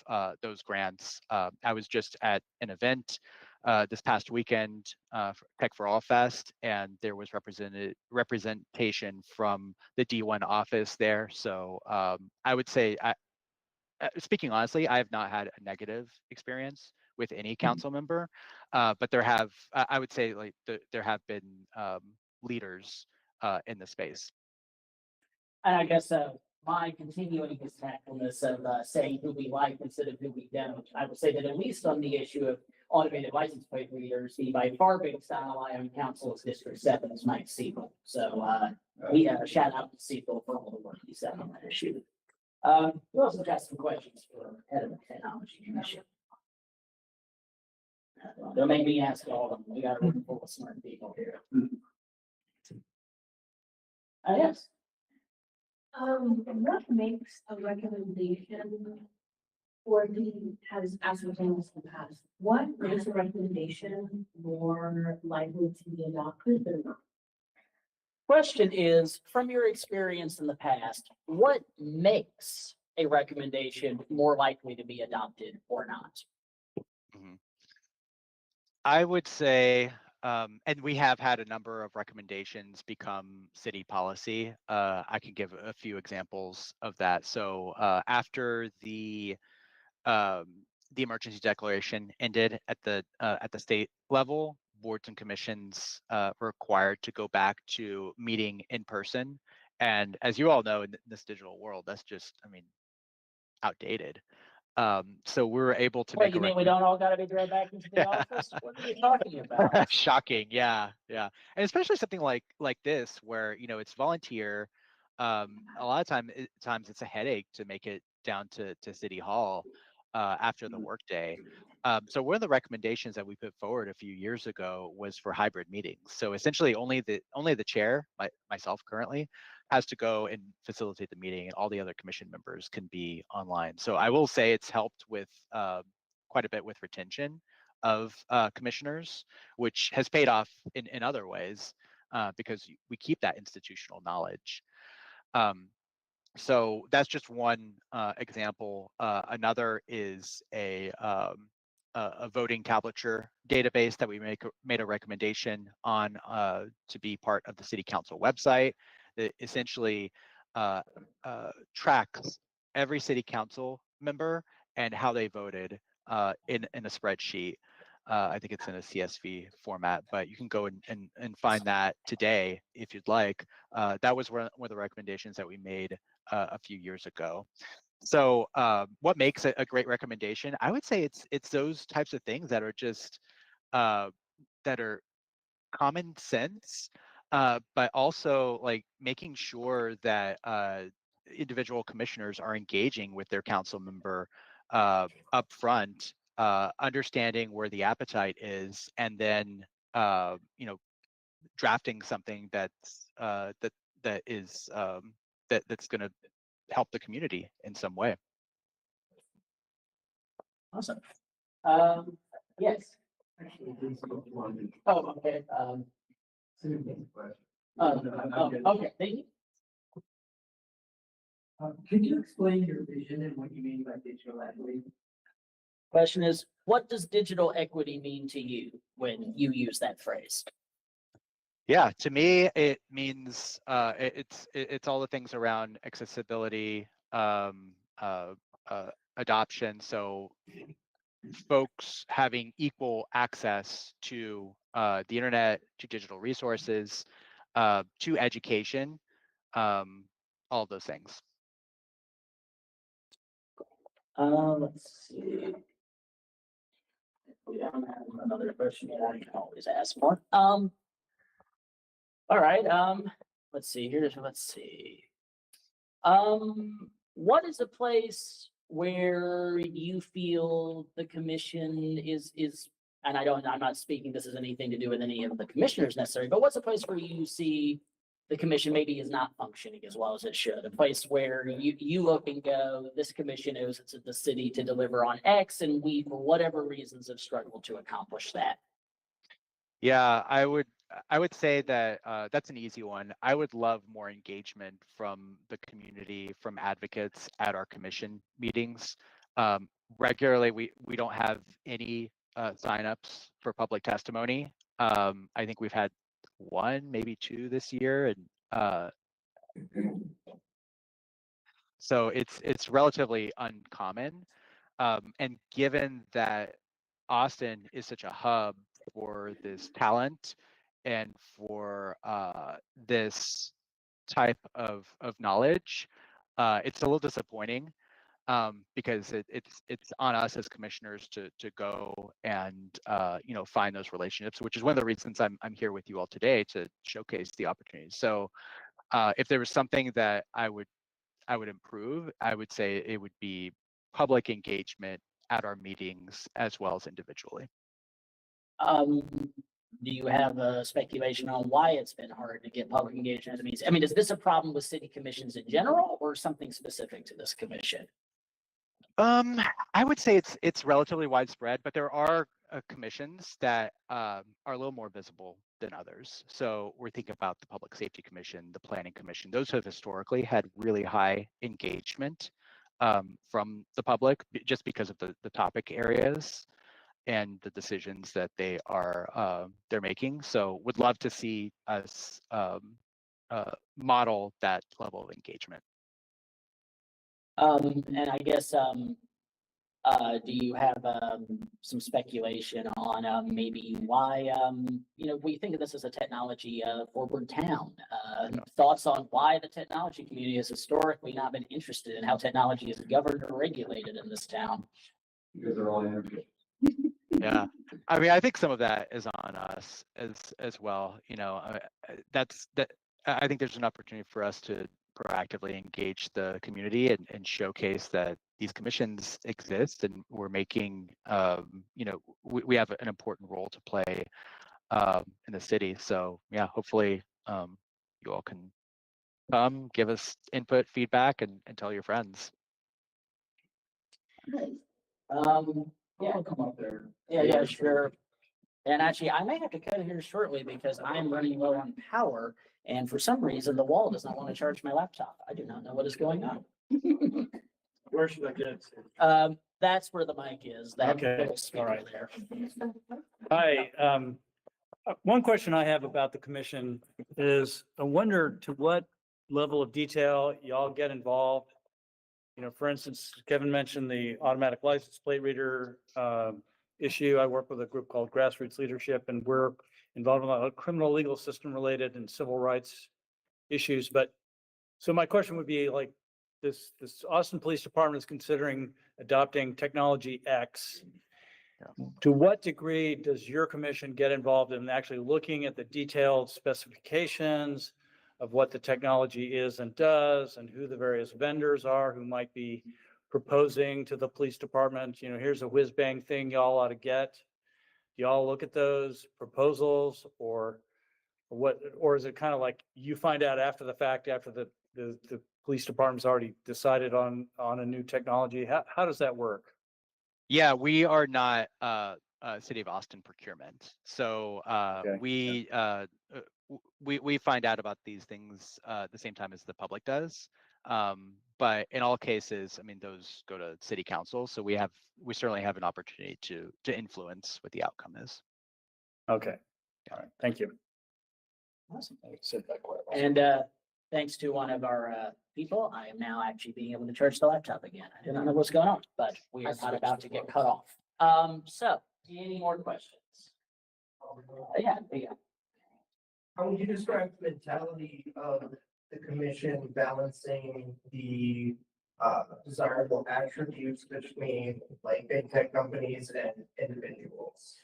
those grants. I was just at an event this past weekend for Tech for All Fest, and there was representation from the D1 office there. So I would say, speaking honestly, I have not had a negative experience with any council member, but there have, I would say, there have been leaders in the space. And I guess my continuing his tactfulness of saying who we like instead of who we don't, I would say that at least on the issue of automated license plate readers, the by far biggest ally on council is District 7's Mike Siegel. So we shout out to Siegel for all the work he's done on that issue. We also got some questions for head of the Technology Commission. Don't make me ask all of them. We got a room full of smart people here. Yes. What makes a recommendation or has ascertained this in the past? What makes a recommendation more likely to be adopted than not? Question is, from your experience in the past, what makes a recommendation more likely to be adopted or not? I would say, and we have had a number of recommendations become city policy. I can give a few examples of that. So after the emergency declaration ended at the state level, boards and commissions were required to go back to meeting in person. And as you all know, in this digital world, that's just, I mean, outdated. So we were able to What, make you mean we don't all gotta be dragged back into the office? What are you talking about? Shocking, yeah, yeah, and especially something like this, where it's volunteer. A lot of times it's a headache to make it down to City Hall after the workday. So one of the recommendations that we put forward a few years ago was for hybrid meetings. So essentially, only the chair, myself currently, has to go and facilitate the meeting, and all the other commission members can be online. So I will say it's helped with quite a bit with retention of commissioners, which has paid off in other ways because we keep that institutional knowledge. So that's just one example. Another is a voting tablature database that we made a recommendation on to be part of the city council website. That essentially tracks every city council member and how they voted in a spreadsheet. I think it's in a CSV format, but you can go and find that today if you'd like. That was one of the recommendations that we made a few years ago. So what makes it a great recommendation? I would say it's those types of things that are just that are common sense, but also like making sure that individual commissioners are engaging with their council member up front, understanding where the appetite is, and then drafting something that's going to help the community in some way. Awesome. Yes. Oh, okay. Okay, thank you. Can you explain your vision and what you mean by digital equity? Question is, what does digital equity mean to you when you use that phrase? Yeah, to me, it means it's all the things around accessibility, adoption. So folks having equal access to the internet, to digital resources, to education, all of those things. Let's see. We don't have another question yet. I can always ask more. All right. Let's see here. Let's see. What is a place where you feel the commission is, and I'm not speaking, this has anything to do with any of the commissioners necessarily, but what's a place where you see the commission maybe is not functioning as well as it should? A place where you look and go, this commission owes it to the city to deliver on X, and we, for whatever reasons, have struggled to accomplish that. Yeah, I would say that that's an easy one. I would love more engagement from the community, from advocates at our commission meetings. Regularly, we don't have any signups for public testimony. I think we've had one, maybe two this year, and so it's relatively uncommon. And given that Austin is such a hub for this talent and for this type of knowledge, it's a little disappointing because it's on us as commissioners to go and find those relationships, which is one of the reasons I'm here with you all today, to showcase the opportunities. So if there was something that I would improve, I would say it would be public engagement at our meetings as well as individually. Do you have a speculation on why it's been hard to get public engagement? I mean, is this a problem with city commissions in general, or something specific to this commission? I would say it's relatively widespread, but there are commissions that are a little more visible than others. So we're thinking about the Public Safety Commission, the Planning Commission. Those have historically had really high engagement from the public just because of the topic areas and the decisions that they are they're making. So would love to see us model that level of engagement. And I guess, do you have some speculation on maybe why, we think of this as a technology forward town? Thoughts on why the technology community has historically not been interested in how technology is governed or regulated in this town? Because they're all energy. Yeah, I mean, I think some of that is on us as well. I think there's an opportunity for us to proactively engage the community and showcase that these commissions exist, and we're making, we have an important role to play in the city. So yeah, hopefully you all can come, give us input, feedback, and tell your friends. Yeah, I'll come up there. yeah, sure. And actually, I may have to cut it here shortly because I'm running low on power. And for some reason, the wall does not want to charge my laptop. I do not know what is going on. Where should I get it? That's where the mic is. That Okay, little speaker all right. there. Hi, one question I have about the commission is I wonder to what level of detail y'all get involved. For instance, Kevin mentioned the automatic license plate reader issue. I work with a group called Grassroots Leadership, and we're involved in a lot of criminal legal system related and civil rights issues. But so my question would be like, this Austin Police Department is considering adopting technology X. To what degree does your commission get involved in actually looking at the detailed specifications of what the technology is and does, and who the various vendors are who might be proposing to the police department, here's a whiz bang thing y'all ought to get? Do y'all look at those proposals, or what, or is it kind of like you find out after the fact, after the police department's already decided on a new technology? How does that work? Yeah, we are not City of Austin procurement. So Okay. we find out about these things the same time as the public does. But in all cases, I mean, those go to city council. So we certainly have an opportunity to influence what the outcome is. Okay. All right. Thank you. Awesome. And thanks to one of our people, I am now actually being able to charge the laptop again. I do not know what's going on, but we are not about to get cut off. So any more questions? Yeah. How would you describe the mentality of the commission balancing the desirable attributes between like big tech companies and individuals?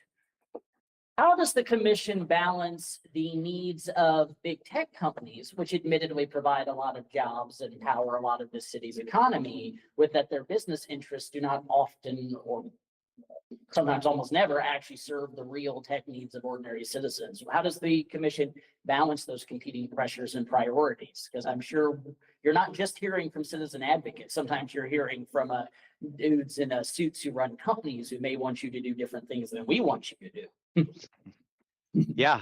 How does the commission balance the needs of big tech companies, which admittedly provide a lot of jobs and power a lot of the city's economy, with that their business interests do not often, or sometimes almost never, actually serve the real tech needs of ordinary citizens? How does the commission balance those competing pressures and priorities? Because I'm sure you're not just hearing from citizen advocates. Sometimes you're hearing from dudes in suits who run companies who may want you to do different things than we want you to do. Yeah.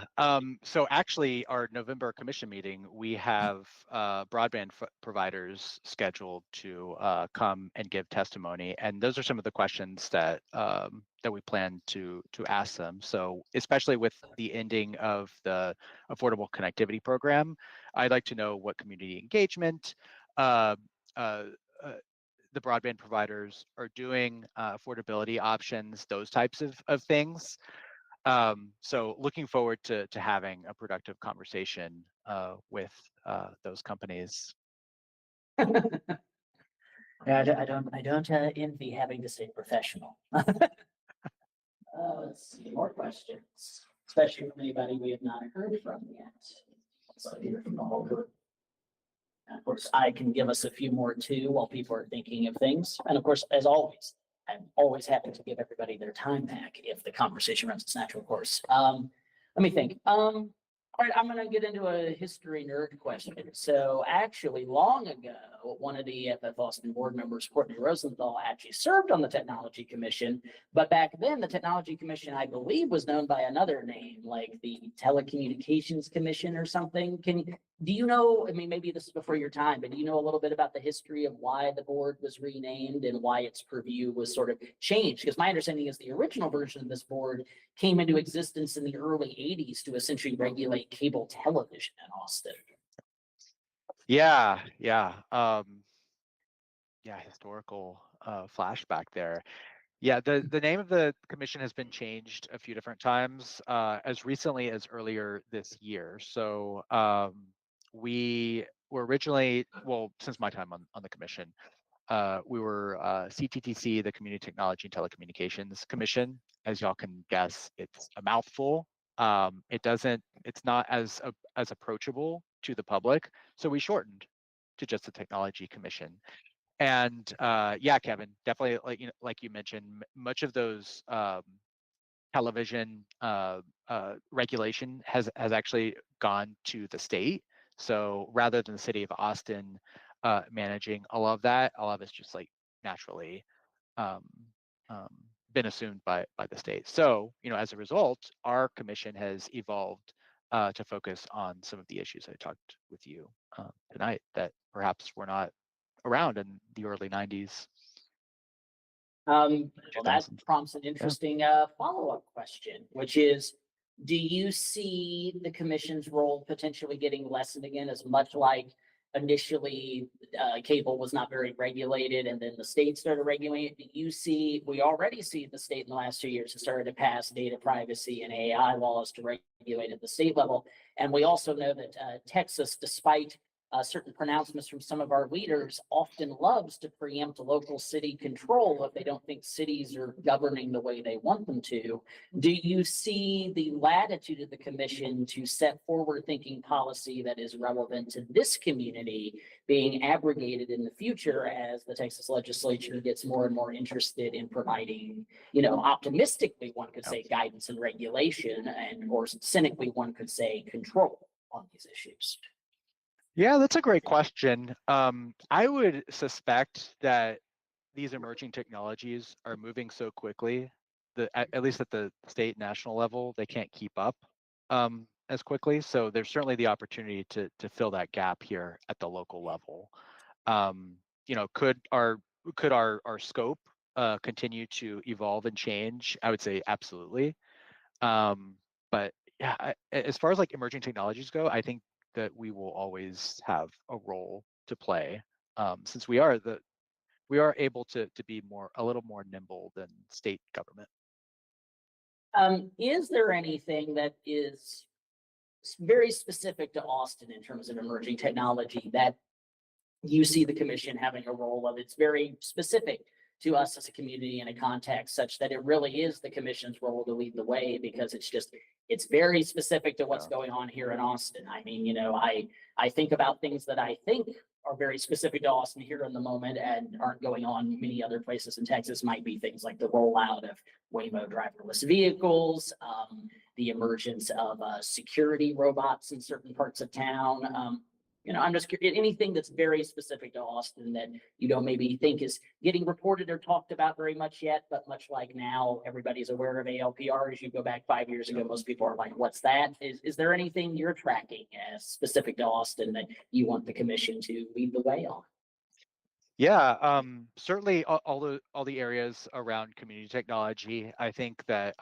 So actually, our November commission meeting, we have broadband providers scheduled to come and give testimony, and those are some of the questions that we plan to ask them. So especially with the ending of the Affordable Connectivity Program, I'd like to know what community engagement the broadband providers are doing, affordability options, those types of things. So looking forward to having a productive conversation with those companies. I don't envy having to stay professional. Let's see, more questions, especially from anybody we have not heard from yet. So here from the whole group. And of course, I can give us a few more too while people are thinking of things. And of course, as always, I'm always happy to give everybody their time back if the conversation runs its natural course. Let me think. All right, I'm going to get into a history nerd question. So actually, long ago, one of the EFF-Austin board members, Courtney Rosenthal, actually served on the Technology Commission. But back then, the Technology Commission, I believe, was known by another name, like the Telecommunications Commission or something. Do you know, I mean, maybe this is before your time, but do you know a little bit about the history of why the board was renamed and why its purview was sort of changed? Because my understanding is the original version of this board came into existence in the early 80s to essentially regulate cable television in Austin. Yeah, historical flashback there. Yeah, the name of the commission has been changed a few different times, as recently as earlier this year. So we were originally, well, since my time on the commission, we were CTTC, the Community Technology and Telecommunications Commission. As y'all can guess, it's a mouthful. It's not as approachable to the public, so we shortened to just the Technology Commission. And yeah, Kevin, definitely, like you mentioned, much of those television regulation has actually gone to the state. So rather than the city of Austin managing all of that, all of it's just like naturally been assumed by the state. So, as a result, our commission has evolved to focus on some of the issues I talked with you tonight that perhaps were not around in the early 90s. Well, that prompts an interesting follow-up question, which is, do you see the commission's role potentially getting lessened again, as much like initially cable was not very regulated and then the state started regulating it? Do you see, we already see the state in the last 2 years has started to pass data privacy and AI laws to regulate at the state level. And we also know that Texas, despite certain pronouncements from some of our leaders, often loves to preempt local city control if they don't think cities are governing the way they want them to. Do you see the latitude of the commission to set forward-thinking policy that is relevant to this community being abrogated in the future as the Texas legislature gets more and more interested in providing, optimistically, one could say, guidance and regulation, and or cynically, one could say, control on these issues? Yeah, that's a great question. I would suspect that these emerging technologies are moving so quickly that at least at the state national level, they can't keep up as quickly. So there's certainly the opportunity to fill that gap here at the local level. Could our scope continue to evolve and change? I would say absolutely. But yeah, as far as like emerging technologies go, I think that we will always have a role to play, since we are able to be a little more nimble than state government. Is there anything that is very specific to Austin in terms of emerging technology that you see the commission having a role of? It's very specific to us as a community in a context such that it really is the commission's role to lead the way, because it's very specific to what's going on here in Austin. I mean, I think about things that I think are very specific to Austin here in the moment and aren't going on many other places in Texas. Might be things like the rollout of Waymo driverless vehicles, the emergence of security robots in certain parts of town. I'm just curious, anything that's very specific to Austin that maybe think is getting reported or talked about very much yet, but much like now, everybody's aware of ALPR. As you go back 5 years ago, most people are like, what's that? Is there anything you're tracking as specific to Austin that you want the commission to lead the way on? Yeah, certainly all the areas around community technology. I think that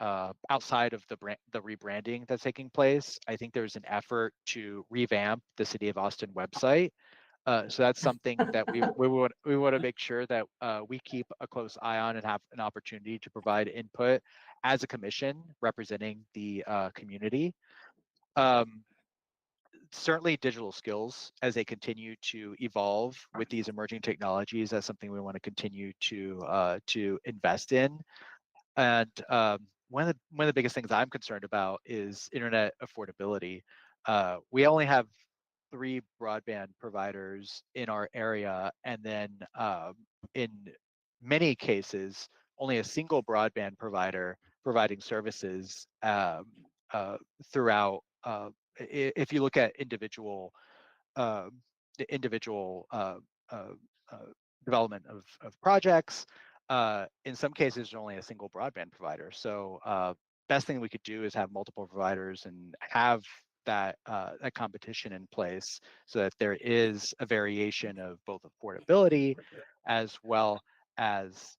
outside of the rebranding that's taking place, I think there's an effort to revamp the City of Austin website. So that's something that we want to make sure that we keep a close eye on and have an opportunity to provide input as a commission representing the community. Certainly digital skills, as they continue to evolve with these emerging technologies, that's something we want to continue to invest in. And one of the biggest things I'm concerned about is internet affordability. We only have 3 broadband providers in our area, and then in many cases, only a single broadband provider providing services throughout. If you look at individual development of projects. In some cases, there's only a single broadband provider. So best thing we could do is have multiple providers and have that competition in place so that there is a variation of both affordability as well as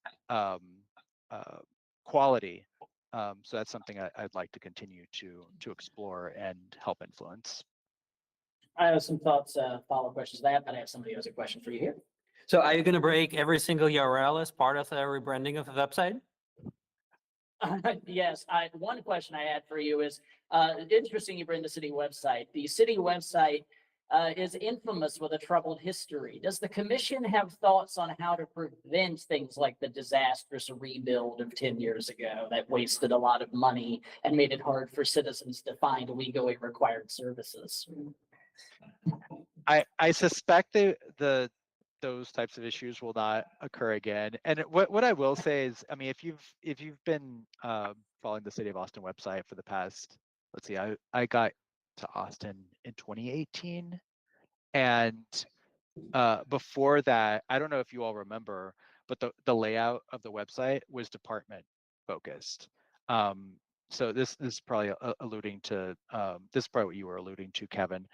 quality. So that's something I'd like to continue to explore and help influence. I have some thoughts, follow-up questions to that, but I have somebody who has a question for you here. So are you going to break every single URL as part of the rebranding of the website? Yes, one question I had for you is, interesting you bring the city website. The city website is infamous with a troubled history. Does the commission have thoughts on how to prevent things like the disastrous rebuild of 10 years ago that wasted a lot of money and made it hard for citizens to find legally required services? I suspect those types of issues will not occur again. And what I will say is, I mean, if you've been following the City of Austin website for the past, let's see, I got to Austin in 2018, and before that, I don't know if you all remember, but the layout of the website was department focused. So this is probably alluding to this is probably what you were alluding to, Kevin.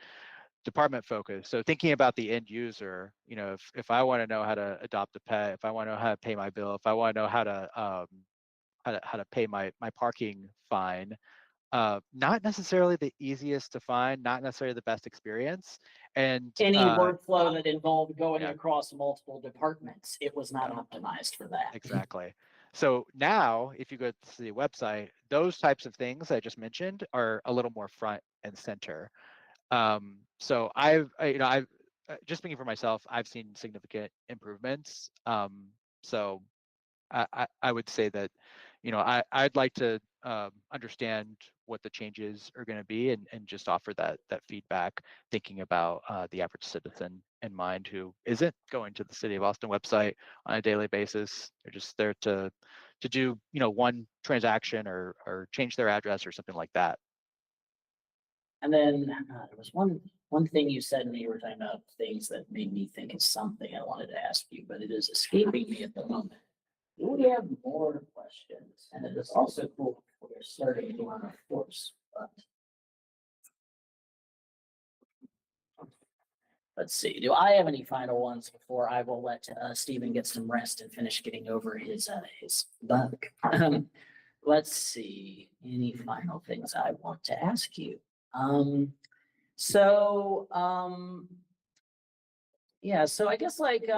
Department focus. So thinking about the end user, you know, if I want to know how to adopt a pet, if I want to know how to pay my bill, if I want to know how to pay my parking fine, not necessarily the easiest to find, not necessarily the best experience. And Any workflow that involved going yeah. across multiple departments, it was not optimized for that. Exactly. So now, if you go to the website, those types of things I just mentioned are a little more front and center. So I've just speaking for myself, I've seen significant improvements. So I would say that, you know, I'd like to understand what the changes are going to be and just offer that feedback, thinking about the average citizen in mind who isn't going to the City of Austin website on a daily basis. They're just there to do, you know, one transaction or change their address or something like that. And then there was one thing you said when you were talking about things that made me think of something I wanted to ask you, but it is escaping me at the moment. Do we have more questions? And it is also cool we're starting to run a course, but let's see. Do I have any final ones before I will let Steven get some rest and finish getting over his bug? Let's see. Any final things I want to ask you? Yeah, so I guess like,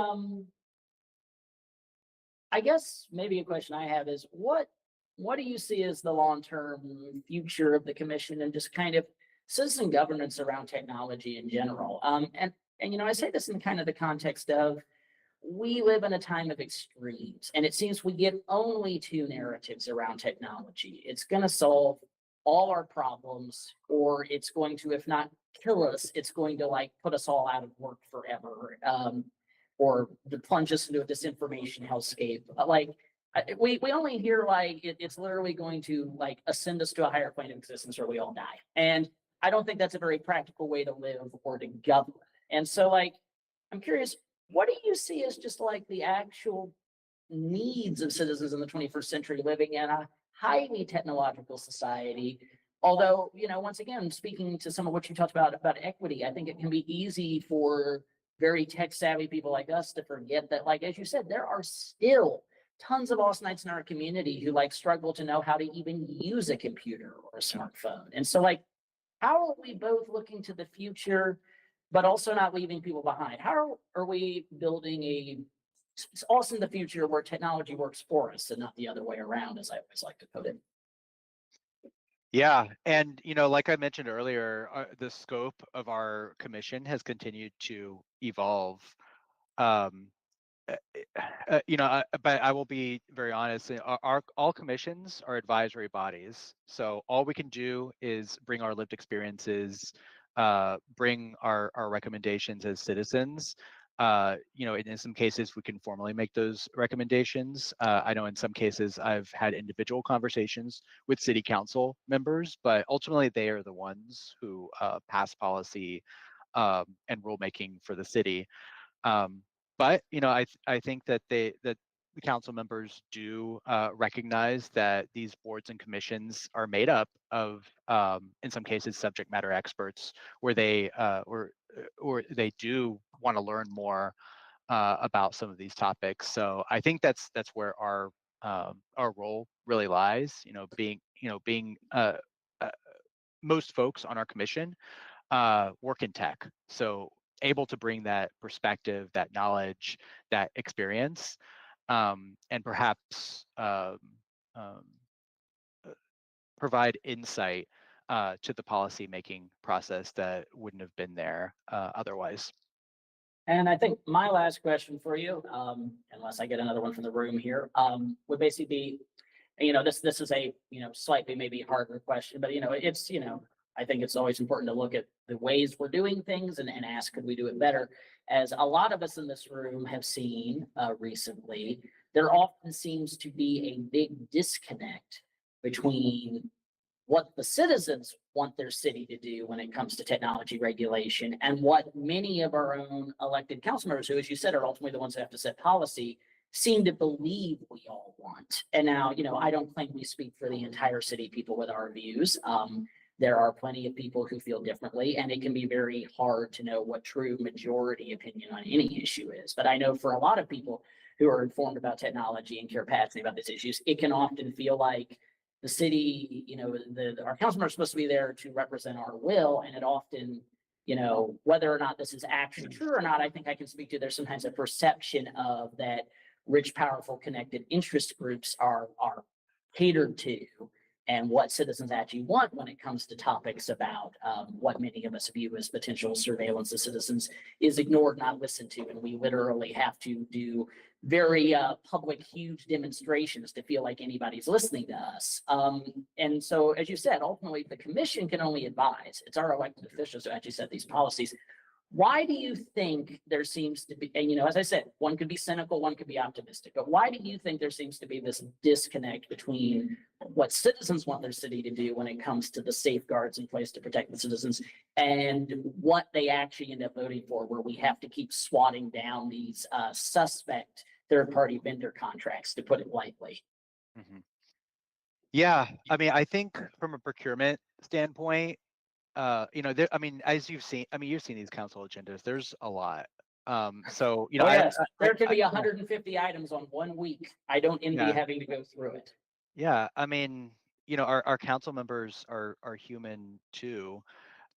I guess maybe a question I have is what do you see as the long-term future of the commission and just kind of citizen governance around technology in general? And you know, I say this in kind of the context of we live in a time of extremes, and it seems we get only two narratives around technology. It's going to solve all our problems, or it's going to, if not kill us, it's going to like put us all out of work forever, or to plunge us into a disinformation hellscape. Like we only hear like it's literally going to like ascend us to a higher plane of existence, or we all die. And I don't think that's a very practical way to live or to govern. And so, like, I'm curious, what do you see as just like the actual needs of citizens in the 21st century living in a highly technological society? Although, you know, once again, speaking to some of what you talked about equity, I think it can be easy for very tech savvy people like us to forget that, like, as you said, there are still tons of Austinites in our community who like struggle to know how to even use a computer or a smartphone. And so like, how are we both looking to the future, but also not leaving people behind? How are we building a Austin the future where technology works for us and not the other way around, as I always like to put it? Yeah, and you know, like I mentioned earlier, the scope of our commission has continued to evolve. You know, but I will be very honest. All commissions are advisory bodies, so all we can do is bring our lived experiences, bring our recommendations as citizens. You know, in some cases, we can formally make those recommendations. I know in some cases I've had individual conversations with city council members, but ultimately they are the ones who pass policy and rulemaking for the city. But, I think that the council members do recognize that these boards and commissions are made up of, in some cases, subject matter experts, where they or they do want to learn more about some of these topics. So I think that's where our role really lies. Being most folks on our commission work in tech, so able to bring that perspective, that knowledge, that experience, and perhaps provide insight to the policy making process that wouldn't have been there otherwise. And I think my last question for you, unless I get another one from the room here, would basically be, this is a, slightly maybe harder question, but it's, I think it's always important to look at the ways we're doing things and ask, could we do it better? As a lot of us in this room have seen recently, there often seems to be a big disconnect between what the citizens want their city to do when it comes to technology regulation and what many of our own elected council members, who, as you said, are ultimately the ones who have to set policy, seem to believe we all want. And now, I don't claim we speak for the entire city people with our views. There are plenty of people who feel differently, and it can be very hard to know what true majority opinion on any issue is. But I know for a lot of people who are informed about technology and care passionately about these issues, it can often feel like the city, our councilmen are supposed to be there to represent our will, and it often, whether or not this is actually true or not, I think I can speak to, there's sometimes a perception of that rich, powerful, connected interest groups are catered to, and what citizens actually want when it comes to topics about what many of us view as potential surveillance of citizens is ignored, not listened to, and we literally have to do very public, huge demonstrations to feel like anybody's listening to us. And so, as you said, ultimately the commission can only advise. It's our elected officials who actually set these policies. Why do you think there seems to be, and as I said, one could be cynical, one could be optimistic, but why do you think there seems to be this disconnect between what citizens want their city to do when it comes to the safeguards in place to protect the citizens and what they actually end up voting for, where we have to keep swatting down these suspect third-party vendor contracts, to put it lightly? Mm-hmm. Yeah, I think from a procurement standpoint, as you've seen, you've seen these council agendas. There's a lot. So, yes, there could be 150 items on 1 week. I don't envy having to go through it. Yeah, our council members are human too.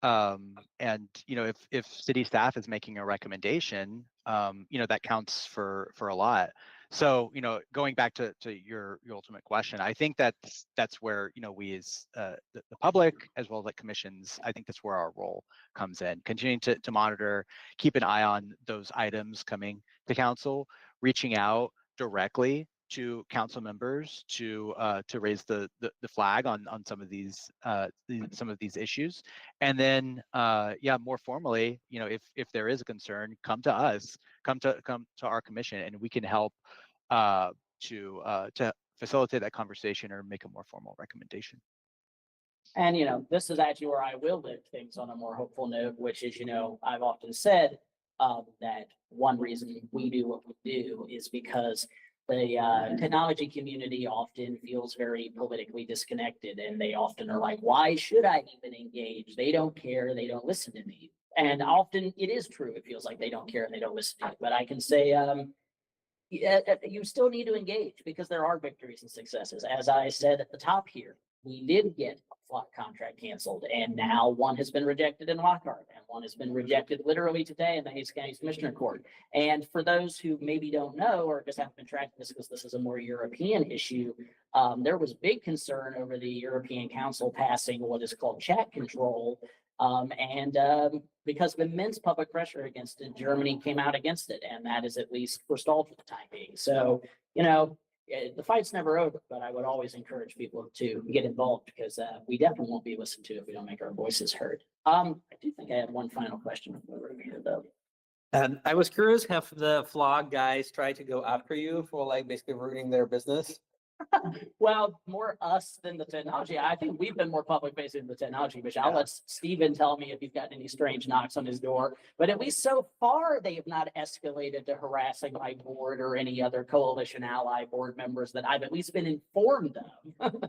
And if city staff is making a recommendation, that counts for a lot. So going back to your ultimate question, I think that's where we as the public as well as like commissions, I think that's where our role comes in, continuing to monitor, keep an eye on those items coming to council, reaching out directly to council members to raise the flag on some of these issues, and then more formally, if there is a concern, come to us, come to our commission, and we can help to facilitate that conversation or make a more formal recommendation. And this is actually where I will lift things on a more hopeful note, which is I've often said that one reason we do what we do is because the technology community often feels very politically disconnected, and they often are like, why should I even engage? They don't care, they don't listen to me. And often it is true, it feels like they don't care and they don't listen to you. But I can say you still need to engage, because there are victories and successes. As I said at the top here, we did get a flock contract canceled, and now one has been rejected in Lockhart, and one has been rejected literally today in the Hays County Commissioner Court. And for those who maybe don't know or just haven't been tracking this because this is a more European issue, there was big concern over the European Council passing what is called chat control. Because of immense public pressure against it, Germany came out against it, and that is at least forestalled for the time being. So, the fight's never over, but I would always encourage people to get involved, because we definitely won't be listened to if we don't make our voices heard. I do think I had one final question from the room here, though. I was curious, have the flog guys tried to go after you for basically ruining their business? Well, more us than the technology. I think we've been more public facing than the technology, but I'll let Steven tell me if he's got any strange knocks on his door. But at least so far, they have not escalated to harassing my board or any other coalition ally board members that I've at least been informed of.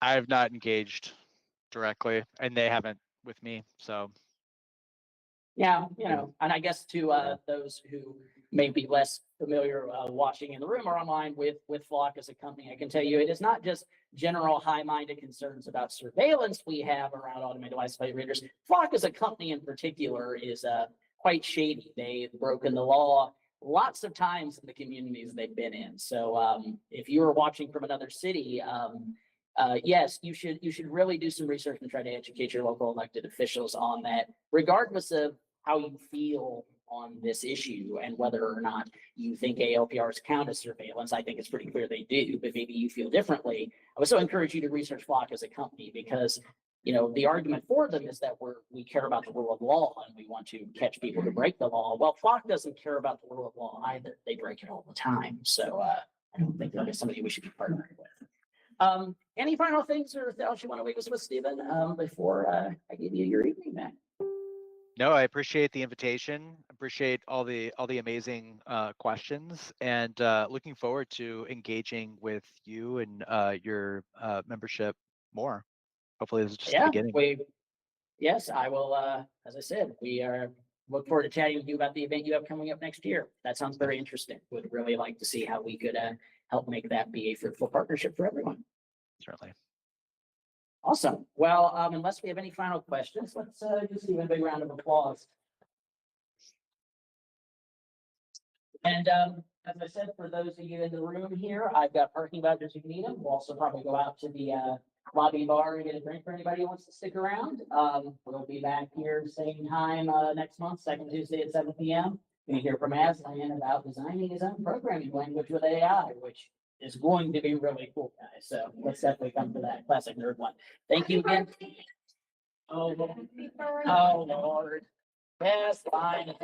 I have not engaged directly, and they haven't with me. So Yeah, and I guess to those who may be less familiar watching in the room or online with Flock as a company, I can tell you it is not just general high-minded concerns about surveillance we have around automated license plate readers. Flock as a company in particular is quite shady. They've broken the law lots of times in the communities they've been in. So if you are watching from another city, yes, you should really do some research and try to educate your local elected officials on that, regardless of how you feel on this issue and whether or not you think ALPRs count as surveillance. I think it's pretty clear they do, but maybe you feel differently. I would so encourage you to research Flock as a company because, the argument for them is that we care about the rule of law and we want to catch people who break the law. Well, Flock doesn't care about the rule of law either. They break it all the time. So I don't think that is somebody we should be partnering with. Any final things or else you want to leave us with, Steven, before I give you your evening back? no, I appreciate the invitation. Appreciate all the amazing questions, and looking forward to engaging with you and your membership more. Hopefully, this is just the beginning. Yes, I will. As I said, we look forward to chatting with you about the event you have coming up next year. That sounds very interesting. Would really like to see how we could help make that be a fruitful partnership for everyone. Certainly. Awesome. Well, unless we have any final questions, let's just give a big round of applause. And as I said, for those of you in the room here, I've got parking vouchers if you need them. We'll also probably go out to the lobby bar and get a drink for anybody who wants to stick around. We'll be back here same time next month, second Tuesday at 7 p.m. We hear from Aslan about designing his own programming language with AI, which is going to be really cool, guys. So let's definitely come to that classic nerd one. Thank you again. Oh, Lord. Yes, fine.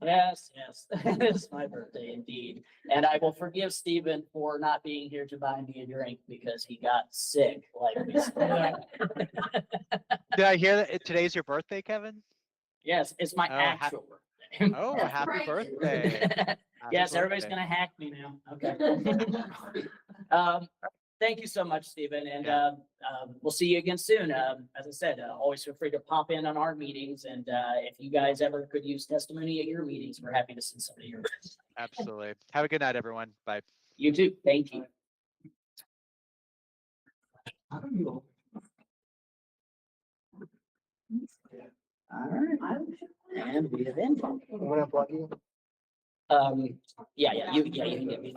Yes, it's my birthday indeed. And I will forgive Steven for not being here to buy me a drink because he got sick. Did I hear that today's your birthday, Kevin? Yes, it's my actual birthday. Oh, happy birthday. Yes, everybody's going to hack me now. Okay. Thank you so much, Steven. And we'll see you again soon. As I said, always feel free to pop in on our meetings. And if you guys ever could use testimony at your meetings, we're happy to send somebody here. Absolutely. Have a good night, everyone. Bye. You too. Thank you. All right. And we have ended. I'm gonna plug you. Yeah, you can get me.